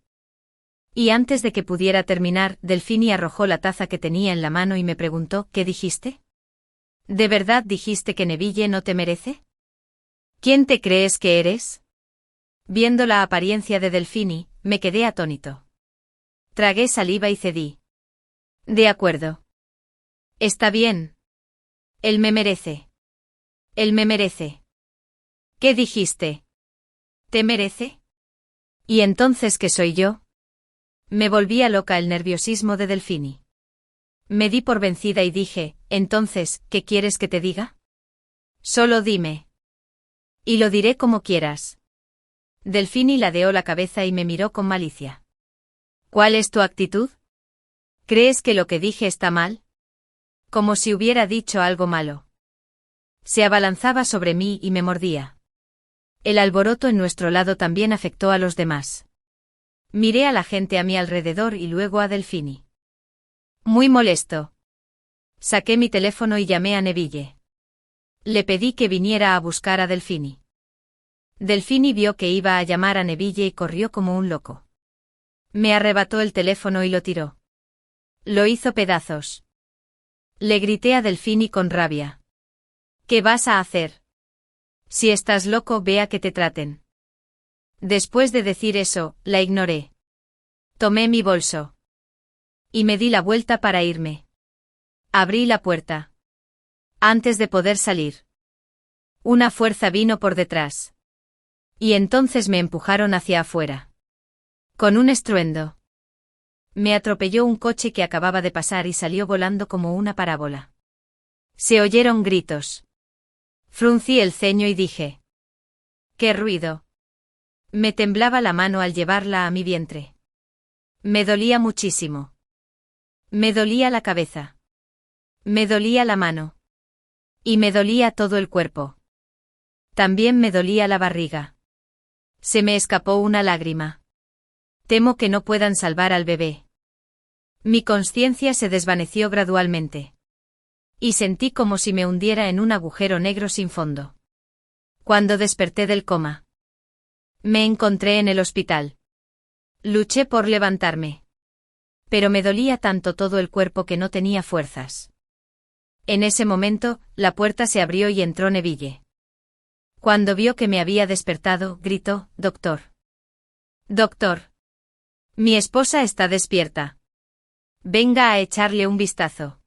Y antes de que pudiera terminar, Delfini arrojó la taza que tenía en la mano y me preguntó, ¿qué dijiste? ¿De verdad dijiste que Neville no te merece? ¿Quién te crees que eres? Viendo la apariencia de Delfini, me quedé atónito. Tragué saliva y cedí. De acuerdo. Está bien. Él me merece. Él me merece. ¿Qué dijiste? ¿Te merece? ¿Y entonces qué soy yo? Me volvía loca el nerviosismo de Delfini. Me di por vencida y dije, entonces, ¿qué quieres que te diga? Solo dime. Y lo diré como quieras. Delfini ladeó la cabeza y me miró con malicia. ¿Cuál es tu actitud? ¿Crees que lo que dije está mal? Como si hubiera dicho algo malo. Se abalanzaba sobre mí y me mordía. El alboroto en nuestro lado también afectó a los demás. Miré a la gente a mi alrededor y luego a Delfini. Muy molesto. Saqué mi teléfono y llamé a Neville. Le pedí que viniera a buscar a Delfini. Delfini vio que iba a llamar a Neville y corrió como un loco. Me arrebató el teléfono y lo tiró. Lo hizo pedazos. Le grité a Delfini con rabia. ¿Qué vas a hacer? Si estás loco, ve a que te traten. Después de decir eso, la ignoré. Tomé mi bolso. Y me di la vuelta para irme. Abrí la puerta. Antes de poder salir. Una fuerza vino por detrás. Y entonces me empujaron hacia afuera. Con un estruendo. Me atropelló un coche que acababa de pasar y salió volando como una parábola. Se oyeron gritos. Fruncí el ceño y dije. ¡Qué ruido! Me temblaba la mano al llevarla a mi vientre. Me dolía muchísimo. Me dolía la cabeza. Me dolía la mano. Y me dolía todo el cuerpo. También me dolía la barriga. Se me escapó una lágrima. Temo que no puedan salvar al bebé. Mi conciencia se desvaneció gradualmente. Y sentí como si me hundiera en un agujero negro sin fondo. Cuando desperté del coma, me encontré en el hospital. Luché por levantarme. Pero me dolía tanto todo el cuerpo que no tenía fuerzas. En ese momento, la puerta se abrió y entró Neville. Cuando vio que me había despertado, gritó: «Doctor. Doctor. Mi esposa está despierta. Venga a echarle un vistazo».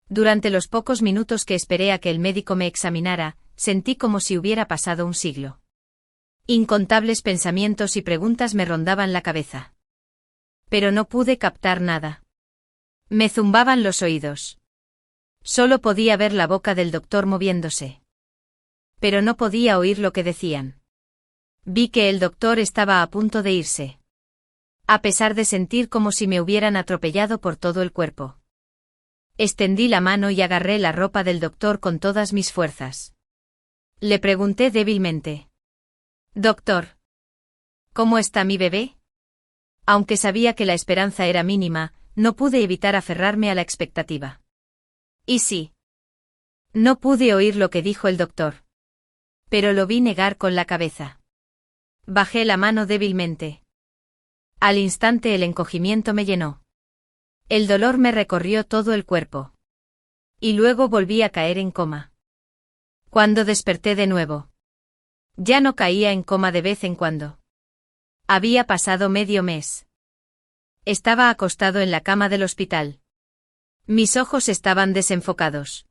Durante los pocos minutos que esperé a que el médico me examinara, sentí como si hubiera pasado un siglo. Incontables pensamientos y preguntas me rondaban la cabeza. Pero no pude captar nada. Me zumbaban los oídos. Solo podía ver la boca del doctor moviéndose. Pero no podía oír lo que decían. Vi que el doctor estaba a punto de irse. A pesar de sentir como si me hubieran atropellado por todo el cuerpo. Extendí la mano y agarré la ropa del doctor con todas mis fuerzas. Le pregunté débilmente: «Doctor, ¿cómo está mi bebé?». Aunque sabía que la esperanza era mínima, no pude evitar aferrarme a la expectativa. ¿Y sí? No pude oír lo que dijo el doctor. Pero lo vi negar con la cabeza. Bajé la mano débilmente. Al instante el encogimiento me llenó. El dolor me recorrió todo el cuerpo. Y luego volví a caer en coma. Cuando desperté de nuevo, ya no caía en coma de vez en cuando. Había pasado medio mes. Estaba acostado en la cama del hospital. Mis ojos estaban desenfocados.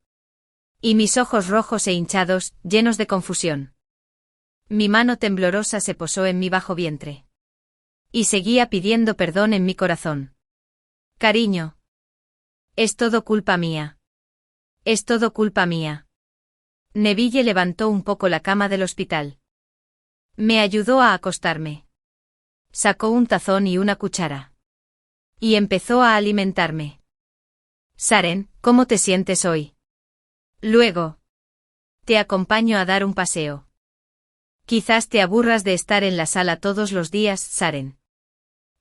Y mis ojos rojos e hinchados, llenos de confusión. Mi mano temblorosa se posó en mi bajo vientre. Y seguía pidiendo perdón en mi corazón. «Cariño. Es todo culpa mía. Es todo culpa mía». Neville levantó un poco la cama del hospital. Me ayudó a acostarme. Sacó un tazón y una cuchara. Y empezó a alimentarme. «Saren, ¿cómo te sientes hoy?». «Luego. Te acompaño a dar un paseo. Quizás te aburras de estar en la sala todos los días, Saren.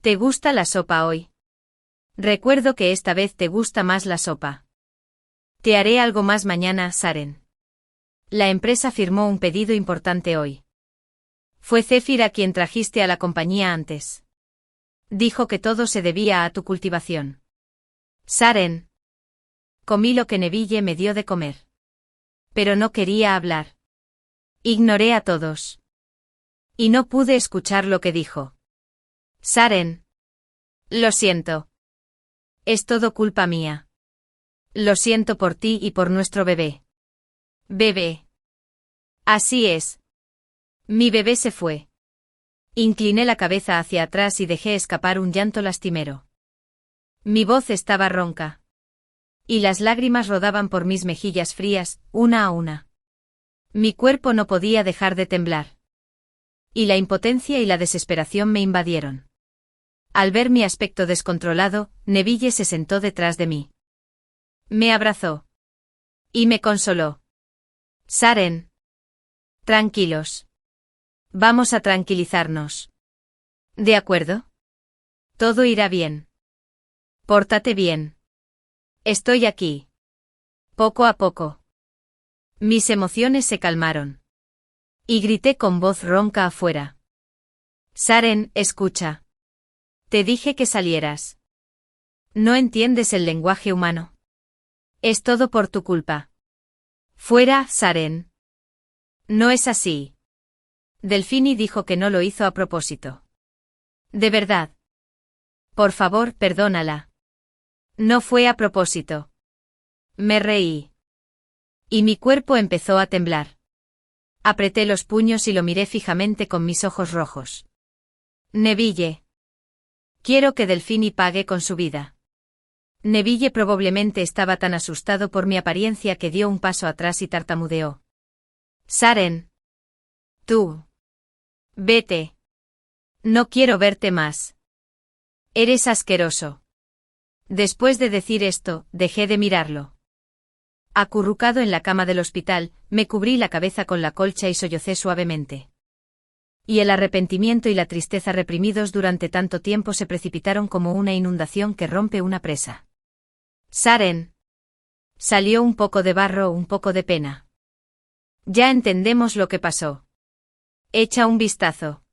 ¿Te gusta la sopa hoy?». «Recuerdo que esta vez te gusta más la sopa. Te haré algo más mañana, Saren». La empresa firmó un pedido importante hoy. Fue Zéfira quien trajiste a la compañía antes. Dijo que todo se debía a tu cultivación. Saren. Comí lo que Neville me dio de comer. Pero no quería hablar. Ignoré a todos. Y no pude escuchar lo que dijo. Saren. Lo siento. Es todo culpa mía. Lo siento por ti y por nuestro bebé. Bebé. Así es. Mi bebé se fue. Incliné la cabeza hacia atrás y dejé escapar un llanto lastimero. Mi voz estaba ronca. Y las lágrimas rodaban por mis mejillas frías, una a una. Mi cuerpo no podía dejar de temblar. Y la impotencia y la desesperación me invadieron. Al ver mi aspecto descontrolado, Neville se sentó detrás de mí. Me abrazó. Y me consoló. Saren. Tranquilos. Vamos a tranquilizarnos. ¿De acuerdo? Todo irá bien. Pórtate bien. Estoy aquí. Poco a poco. Mis emociones se calmaron. Y grité con voz ronca afuera. Saren, escucha. Te dije que salieras. No entiendes el lenguaje humano. Es todo por tu culpa. Fuera, Saren. No es así. Delfini dijo que no lo hizo a propósito. ¿De verdad? Por favor, perdónala. No fue a propósito. Me reí. Y mi cuerpo empezó a temblar. Apreté los puños y lo miré fijamente con mis ojos rojos. Neville. Quiero que Delfini pague con su vida. Neville probablemente estaba tan asustado por mi apariencia que dio un paso atrás y tartamudeó. Saren. Tú. Vete. No quiero verte más. Eres asqueroso. Después de decir esto, dejé de mirarlo. Acurrucado en la cama del hospital, me cubrí la cabeza con la colcha y sollocé suavemente. Y el arrepentimiento y la tristeza reprimidos durante tanto tiempo se precipitaron como una inundación que rompe una presa. Saren. Salió un poco de barro, un poco de pena. Ya entendemos lo que pasó. Echa un vistazo.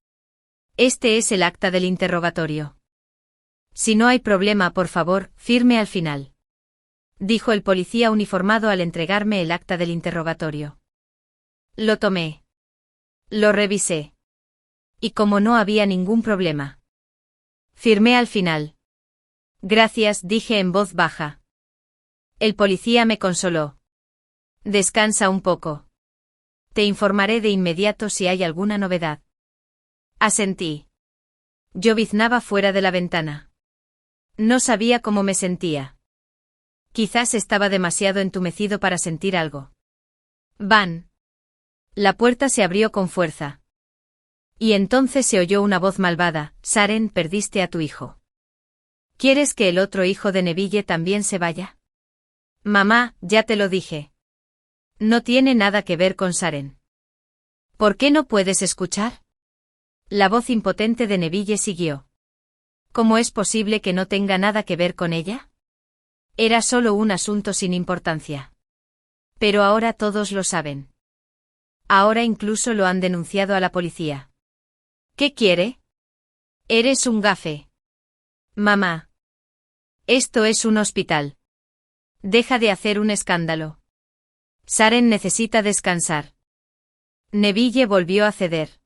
Este es el acta del interrogatorio. Si no hay problema, por favor, firme al final. Dijo el policía uniformado al entregarme el acta del interrogatorio. Lo tomé. Lo revisé. Y como no había ningún problema, firmé al final. Gracias, dije en voz baja. El policía me consoló. Descansa un poco. Te informaré de inmediato si hay alguna novedad. Asentí. Lloviznaba fuera de la ventana. No sabía cómo me sentía. Quizás estaba demasiado entumecido para sentir algo. Van. La puerta se abrió con fuerza. Y entonces se oyó una voz malvada: Saren, perdiste a tu hijo. ¿Quieres que el otro hijo de Neville también se vaya? Mamá, ya te lo dije. No tiene nada que ver con Saren. ¿Por qué no puedes escuchar? La voz impotente de Neville siguió. ¿Cómo es posible que no tenga nada que ver con ella? Era solo un asunto sin importancia. Pero ahora todos lo saben. Ahora incluso lo han denunciado a la policía. ¿Qué quiere? Eres un gafe. Mamá. Esto es un hospital. Deja de hacer un escándalo. Saren necesita descansar. Neville volvió a ceder.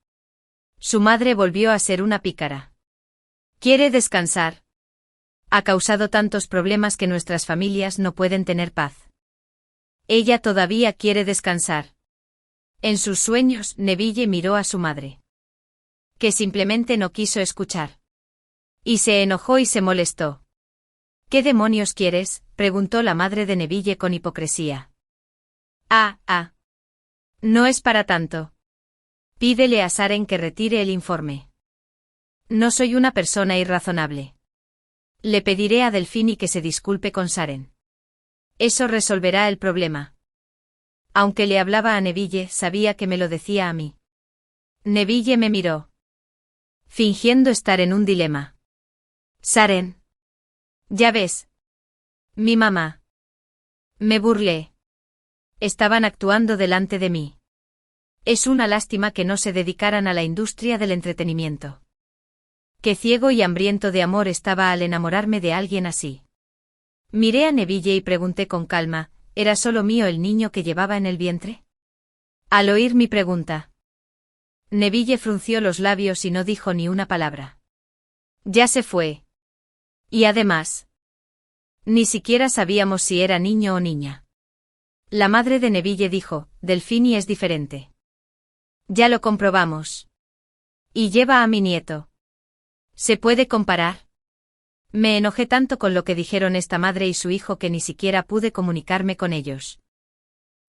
Su madre volvió a ser una pícara. Quiere descansar. Ha causado tantos problemas que nuestras familias no pueden tener paz. Ella todavía quiere descansar. En sus sueños, Neville miró a su madre, que simplemente no quiso escuchar. Y se enojó y se molestó. ¿Qué demonios quieres?, preguntó la madre de Neville con hipocresía. No es para tanto. Pídele a Saren que retire el informe. No soy una persona irrazonable. Le pediré a Delphine que se disculpe con Saren. Eso resolverá el problema. Aunque le hablaba a Neville, sabía que me lo decía a mí. Neville me miró, fingiendo estar en un dilema. Saren. Ya ves. Mi mamá. Me burlé. Estaban actuando delante de mí. Es una lástima que no se dedicaran a la industria del entretenimiento. Qué ciego y hambriento de amor estaba al enamorarme de alguien así. Miré a Neville y pregunté con calma: ¿era solo mío el niño que llevaba en el vientre? Al oír mi pregunta, Neville frunció los labios y no dijo ni una palabra. Ya se fue. Y además, ni siquiera sabíamos si era niño o niña. La madre de Neville dijo: Delphine es diferente. Ya lo comprobamos. Y lleva a mi nieto. ¿Se puede comparar? Me enojé tanto con lo que dijeron esta madre y su hijo que ni siquiera pude comunicarme con ellos.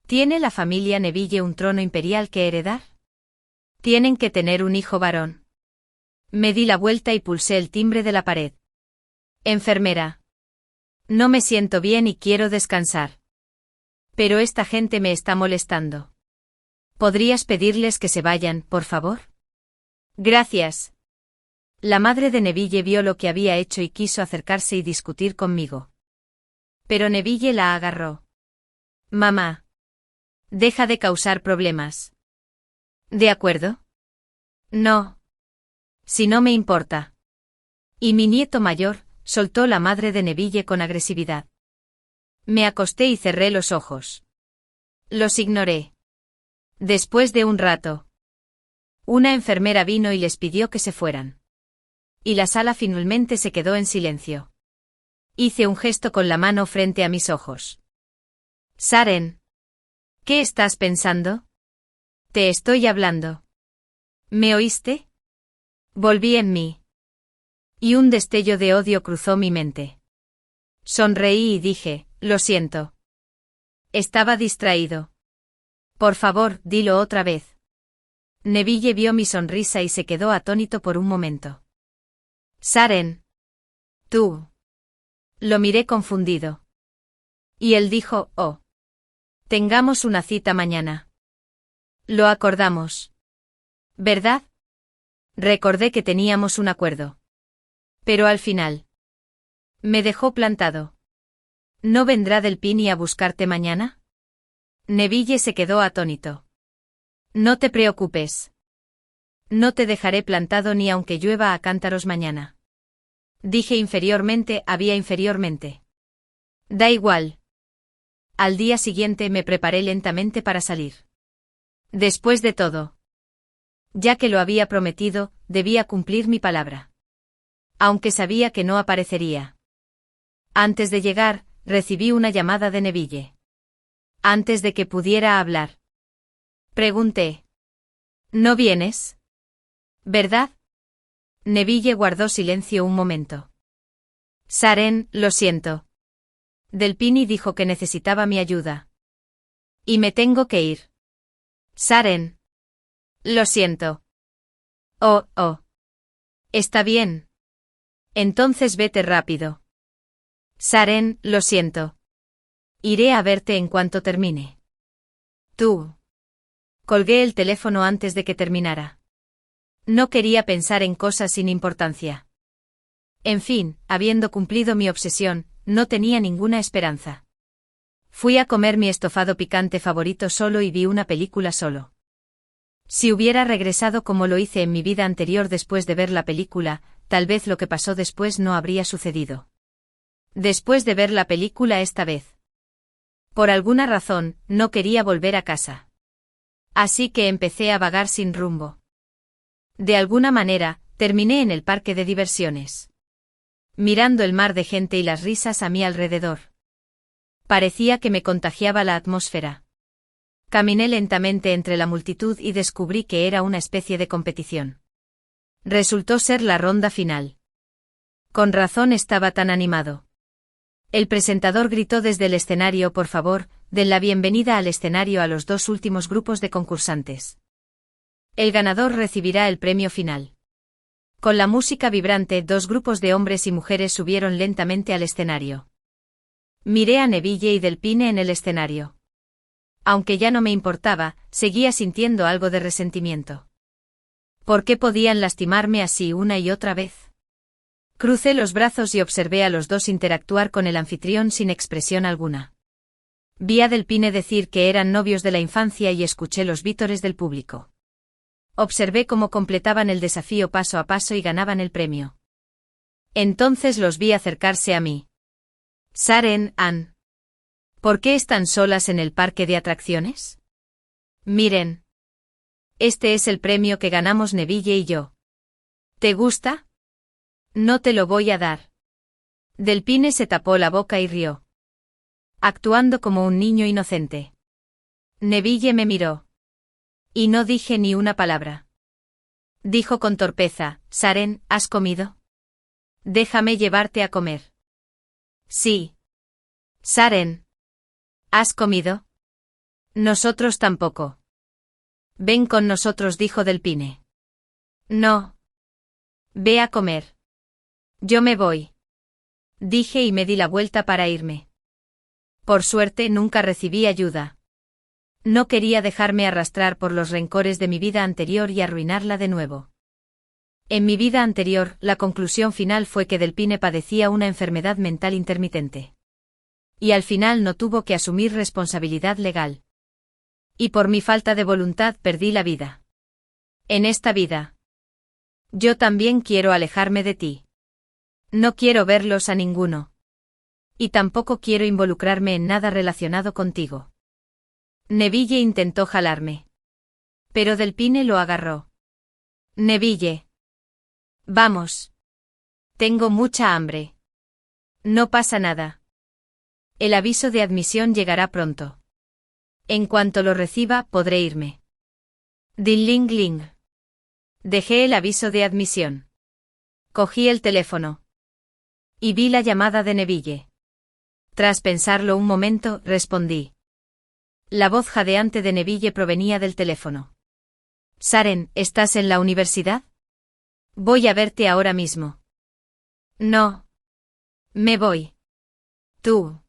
¿Tiene la familia Neville un trono imperial que heredar? Tienen que tener un hijo varón. Me di la vuelta y pulsé el timbre de la pared. Enfermera. No me siento bien y quiero descansar. Pero esta gente me está molestando. ¿Podrías pedirles que se vayan, por favor? Gracias. La madre de Neville vio lo que había hecho y quiso acercarse y discutir conmigo. Pero Neville la agarró. Mamá. Deja de causar problemas. ¿De acuerdo? No. Si no me importa. Y mi nieto mayor, soltó la madre de Neville con agresividad. Me acosté y cerré los ojos. Los ignoré. Después de un rato, una enfermera vino y les pidió que se fueran. Y la sala finalmente se quedó en silencio. Hice un gesto con la mano frente a mis ojos. Saren. ¿Qué estás pensando? Te estoy hablando. ¿Me oíste? Volví en mí. Y un destello de odio cruzó mi mente. Sonreí y dije: lo siento. Estaba distraído. Por favor, dilo otra vez. Neville vio mi sonrisa y se quedó atónito por un momento. Saren. Tú. Lo miré confundido. Y él dijo: oh. Tengamos una cita mañana. Lo acordamos. ¿Verdad? Recordé que teníamos un acuerdo. Pero al final. Me dejó plantado. ¿No vendrá Delpini a buscarte mañana? Neville se quedó atónito. No te preocupes. No te dejaré plantado ni aunque llueva a cántaros mañana. Dije inferiormente, había inferiormente. Da igual. Al día siguiente me preparé lentamente para salir. Después de todo. Ya que lo había prometido, debía cumplir mi palabra. Aunque sabía que no aparecería. Antes de llegar, recibí una llamada de Neville. Antes de que pudiera hablar. Pregunté. ¿No vienes? ¿Verdad? Neville guardó silencio un momento. Saren, lo siento. Delpini dijo que necesitaba mi ayuda. Y me tengo que ir. Saren. Lo siento. Oh. Está bien. Entonces vete rápido. Saren, lo siento. Iré a verte en cuanto termine. Tú. Colgué el teléfono antes de que terminara. No quería pensar en cosas sin importancia. En fin, habiendo cumplido mi obsesión, no tenía ninguna esperanza. Fui a comer mi estofado picante favorito solo y vi una película solo. Si hubiera regresado como lo hice en mi vida anterior después de ver la película, tal vez lo que pasó después no habría sucedido. Después de ver la película esta vez. Por alguna razón, no quería volver a casa. Así que empecé a vagar sin rumbo. De alguna manera, terminé en el parque de diversiones. Mirando el mar de gente y las risas a mi alrededor. Parecía que me contagiaba la atmósfera. Caminé lentamente entre la multitud y descubrí que era una especie de competición. Resultó ser la ronda final. Con razón estaba tan animado. El presentador gritó desde el escenario: por favor, den la bienvenida al escenario a los dos últimos grupos de concursantes. El ganador recibirá el premio final. Con la música vibrante, dos grupos de hombres y mujeres subieron lentamente al escenario. Miré a Neville y Delpini en el escenario. Aunque ya no me importaba, seguía sintiendo algo de resentimiento. ¿Por qué podían lastimarme así una y otra vez? Crucé los brazos y observé a los dos interactuar con el anfitrión sin expresión alguna. Vi a Delpini decir que eran novios de la infancia y escuché los vítores del público. Observé cómo completaban el desafío paso a paso y ganaban el premio. Entonces los vi acercarse a mí. Saren, Ann. ¿Por qué están solas en el parque de atracciones? Miren. Este es el premio que ganamos Neville y yo. ¿Te gusta? No te lo voy a dar. Delpini se tapó la boca y rió. Actuando como un niño inocente. Neville me miró. Y no dije ni una palabra. Dijo con torpeza: Saren, ¿has comido? Déjame llevarte a comer. Sí. Saren. ¿Has comido? Nosotros tampoco. Ven con nosotros, dijo Delpini. No. Ve a comer. Yo me voy. Dije y me di la vuelta para irme. Por suerte nunca recibí ayuda. No quería dejarme arrastrar por los rencores de mi vida anterior y arruinarla de nuevo. En mi vida anterior, la conclusión final fue que Delpini padecía una enfermedad mental intermitente. Y al final no tuvo que asumir responsabilidad legal. Y por mi falta de voluntad perdí la vida. En esta vida. Yo también quiero alejarme de ti. No quiero verlos a ninguno. Y tampoco quiero involucrarme en nada relacionado contigo. Neville intentó jalarme. Pero Delpini lo agarró. Neville. Vamos. Tengo mucha hambre. No pasa nada. El aviso de admisión llegará pronto. En cuanto lo reciba, podré irme. Ding ling. Dejé el aviso de admisión. Cogí el teléfono. Y vi la llamada de Neville. Tras pensarlo un momento, respondí. La voz jadeante de Neville provenía del teléfono. Saren, ¿estás en la universidad? Voy a verte ahora mismo. No. Me voy. Tú.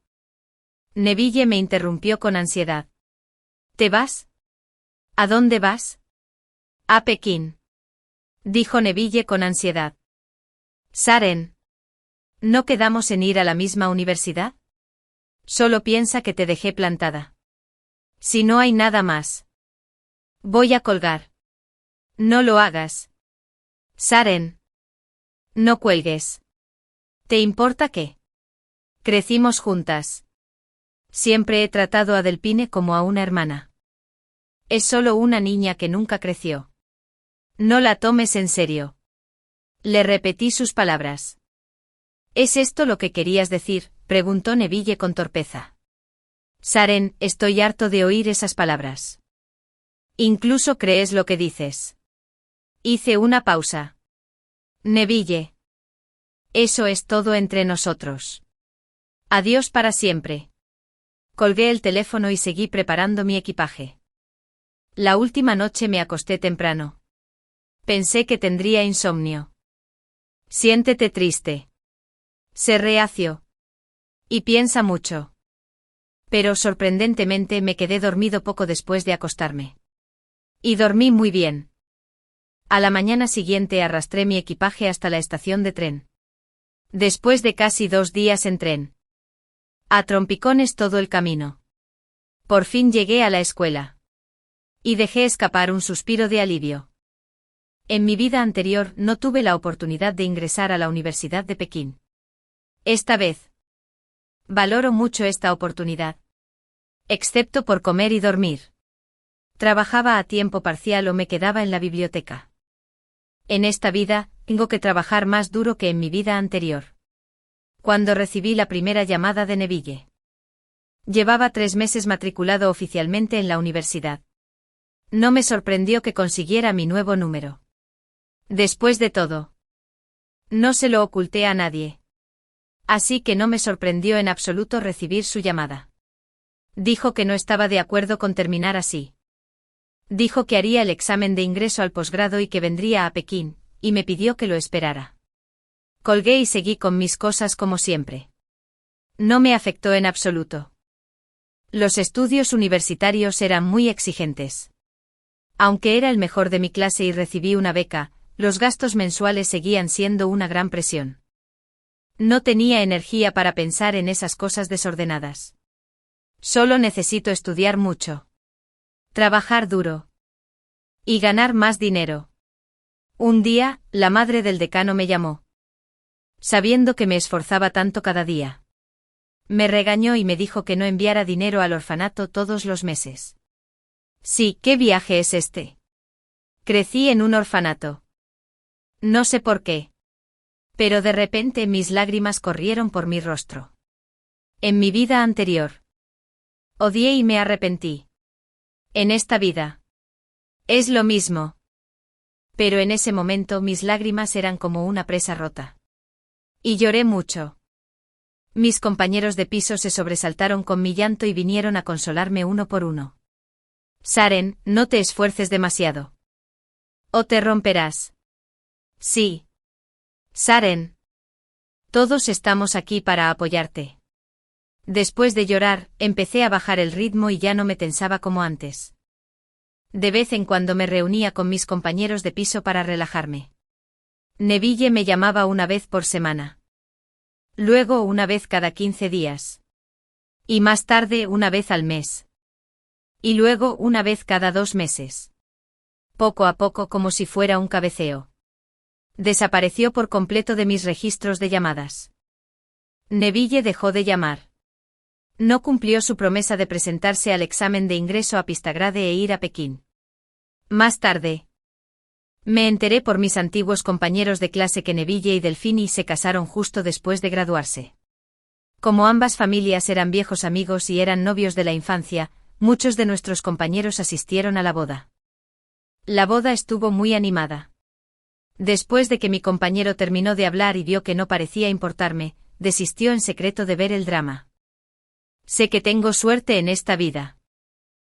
Neville me interrumpió con ansiedad. ¿Te vas? ¿A dónde vas? A Pekín, dijo Neville con ansiedad. Saren, ¿no quedamos en ir a la misma universidad? Solo piensa que te dejé plantada. Si no hay nada más. Voy a colgar. No lo hagas. Saren. No cuelgues. ¿Te importa qué? Crecimos juntas. Siempre he tratado a Delphine como a una hermana. Es solo una niña que nunca creció. No la tomes en serio. Le repetí sus palabras. ¿Es esto lo que querías decir?, preguntó Neville con torpeza. Saren, estoy harto de oír esas palabras. Incluso crees lo que dices. Hice una pausa. Neville. Eso es todo entre nosotros. Adiós para siempre. Colgué el teléfono y seguí preparando mi equipaje. La última noche me acosté temprano. Pensé que tendría insomnio. Siéntete triste. Sé reacio. Y piensa mucho. Pero sorprendentemente me quedé dormido poco después de acostarme. Y dormí muy bien. A la mañana siguiente arrastré mi equipaje hasta la estación de tren. Después de casi 2 días en tren. A trompicones todo el camino. Por fin llegué a la escuela. Y dejé escapar un suspiro de alivio. En mi vida anterior no tuve la oportunidad de ingresar a la Universidad de Pekín. Esta vez. Valoro mucho esta oportunidad. Excepto por comer y dormir. Trabajaba a tiempo parcial o me quedaba en la biblioteca. En esta vida, tengo que trabajar más duro que en mi vida anterior. Cuando recibí la primera llamada de Neville. Llevaba 3 meses matriculado oficialmente en la universidad. No me sorprendió que consiguiera mi nuevo número. Después de todo. No se lo oculté a nadie. Así que no me sorprendió en absoluto recibir su llamada. Dijo que no estaba de acuerdo con terminar así. Dijo que haría el examen de ingreso al posgrado y que vendría a Pekín, y me pidió que lo esperara. Colgué y seguí con mis cosas como siempre. No me afectó en absoluto. Los estudios universitarios eran muy exigentes. Aunque era el mejor de mi clase y recibí una beca, los gastos mensuales seguían siendo una gran presión. No tenía energía para pensar en esas cosas desordenadas. Solo necesito estudiar mucho. Trabajar duro. Y ganar más dinero. Un día, la madre del decano me llamó. Sabiendo que me esforzaba tanto cada día. Me regañó y me dijo que no enviara dinero al orfanato todos los meses. Sí, ¿qué viaje es este? Crecí en un orfanato. No sé por qué. Pero de repente mis lágrimas corrieron por mi rostro. En mi vida anterior. Odié y me arrepentí. En esta vida. Es lo mismo. Pero en ese momento mis lágrimas eran como una presa rota. Y lloré mucho. Mis compañeros de piso se sobresaltaron con mi llanto y vinieron a consolarme uno por uno. Saren, no te esfuerces demasiado. O te romperás. Sí. Saren. Todos estamos aquí para apoyarte. Después de llorar, empecé a bajar el ritmo y ya no me tensaba como antes. De vez en cuando me reunía con mis compañeros de piso para relajarme. Neville me llamaba una vez por semana. Luego una vez cada 15 días. Y más tarde una vez al mes. Y luego una vez cada 2 meses. Poco a poco como si fuera un cabeceo. Desapareció por completo de mis registros de llamadas. Neville dejó de llamar. No cumplió su promesa de presentarse al examen de ingreso a Pistagrade e ir a Pekín. Más tarde. Me enteré por mis antiguos compañeros de clase que Neville y Delphine se casaron justo después de graduarse. Como ambas familias eran viejos amigos y eran novios de la infancia, muchos de nuestros compañeros asistieron a la boda. La boda estuvo muy animada. Después de que mi compañero terminó de hablar y vio que no parecía importarme, desistió en secreto de ver el drama. Sé que tengo suerte en esta vida.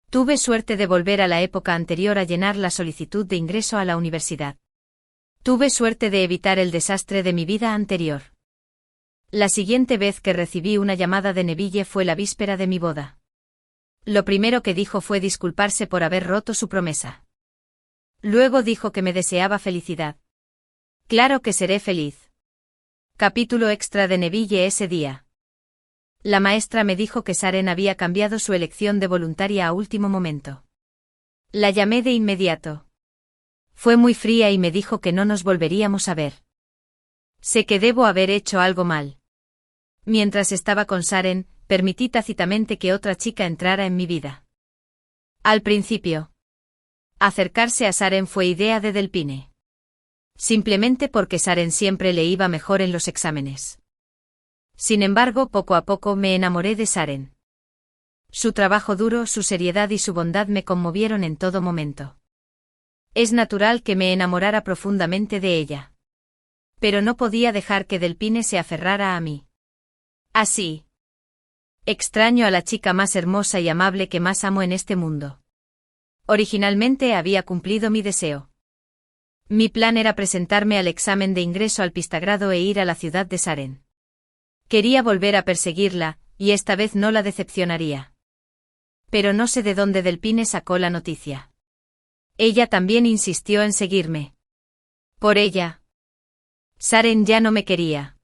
Tuve suerte de volver a la época anterior a llenar la solicitud de ingreso a la universidad. Tuve suerte de evitar el desastre de mi vida anterior. La siguiente vez que recibí una llamada de Neville fue la víspera de mi boda. Lo primero que dijo fue disculparse por haber roto su promesa. Luego dijo que me deseaba felicidad. Claro que seré feliz. Capítulo extra de Neville ese día. La maestra me dijo que Saren había cambiado su elección de voluntaria a último momento. La llamé de inmediato. Fue muy fría y me dijo que no nos volveríamos a ver. Sé que debo haber hecho algo mal. Mientras estaba con Saren, permití tácitamente que otra chica entrara en mi vida. Al principio, acercarse a Saren fue idea de Delphine. Simplemente porque Saren siempre le iba mejor en los exámenes. Sin embargo, poco a poco me enamoré de Saren. Su trabajo duro, su seriedad y su bondad me conmovieron en todo momento. Es natural que me enamorara profundamente de ella. Pero no podía dejar que Delphine se aferrara a mí. Así. Extraño a la chica más hermosa y amable que más amo en este mundo. Originalmente había cumplido mi deseo. Mi plan era presentarme al examen de ingreso al Pistagrado e ir a la ciudad de Saren. Quería volver a perseguirla, y esta vez no la decepcionaría. Pero no sé de dónde Delphine sacó la noticia. Ella también insistió en seguirme. Por ella. Saren ya no me quería.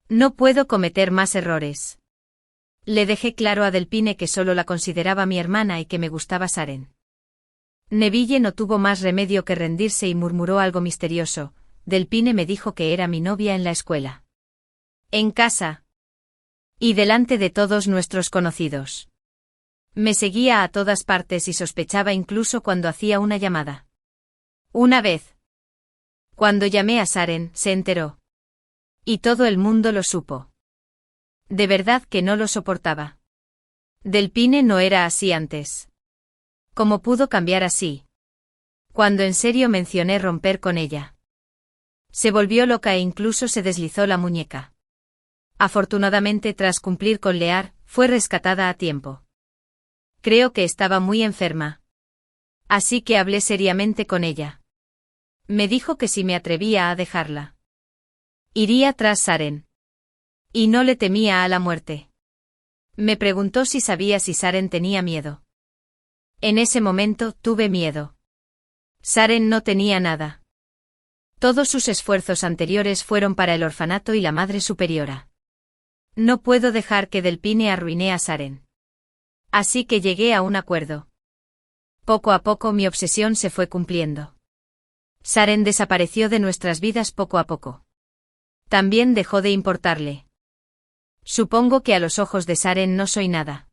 No puedo cometer más errores. Le dejé claro a Delphine que solo la consideraba mi hermana y que me gustaba Saren. Neville no tuvo más remedio que rendirse y murmuró algo misterioso. Delphine me dijo que era mi novia en la escuela. En casa. Y delante de todos nuestros conocidos. Me seguía a todas partes y sospechaba incluso cuando hacía una llamada. Una vez. Cuando llamé a Saren, se enteró. Y todo el mundo lo supo. De verdad que no lo soportaba. Delphine no era así antes. ¿Cómo pudo cambiar así? Cuando en serio mencioné romper con ella. Se volvió loca e incluso se deslizó la muñeca. Afortunadamente, tras cumplir con Lear, fue rescatada a tiempo. Creo que estaba muy enferma. Así que hablé seriamente con ella. Me dijo que si me atrevía a dejarla, iría tras Saren. Y no le temía a la muerte. Me preguntó si sabía si Saren tenía miedo. En ese momento tuve miedo. Saren no tenía nada. Todos sus esfuerzos anteriores fueron para el orfanato y la Madre Superiora. No puedo dejar que Delphine arruine a Saren. Así que llegué a un acuerdo. Poco a poco mi obsesión se fue cumpliendo. Saren desapareció de nuestras vidas poco a poco. También dejó de importarle. Supongo que a los ojos de Saren no soy nada.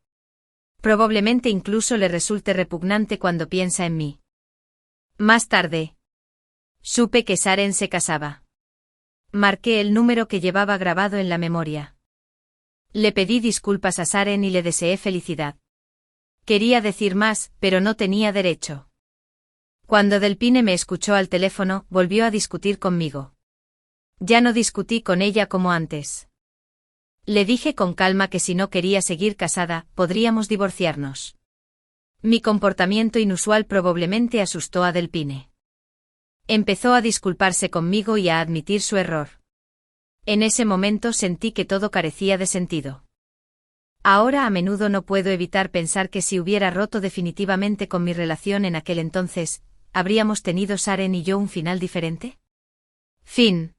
Probablemente incluso le resulte repugnante cuando piensa en mí. Más tarde, supe que Saren se casaba. Marqué el número que llevaba grabado en la memoria. Le pedí disculpas a Saren y le deseé felicidad. Quería decir más, pero no tenía derecho. Cuando Delphine me escuchó al teléfono, volvió a discutir conmigo. Ya no discutí con ella como antes. Le dije con calma que si no quería seguir casada, podríamos divorciarnos. Mi comportamiento inusual probablemente asustó a Delphine. Empezó a disculparse conmigo y a admitir su error. En ese momento sentí que todo carecía de sentido. Ahora a menudo no puedo evitar pensar que si hubiera roto definitivamente con mi relación en aquel entonces, ¿habríamos tenido Saren y yo un final diferente? Fin.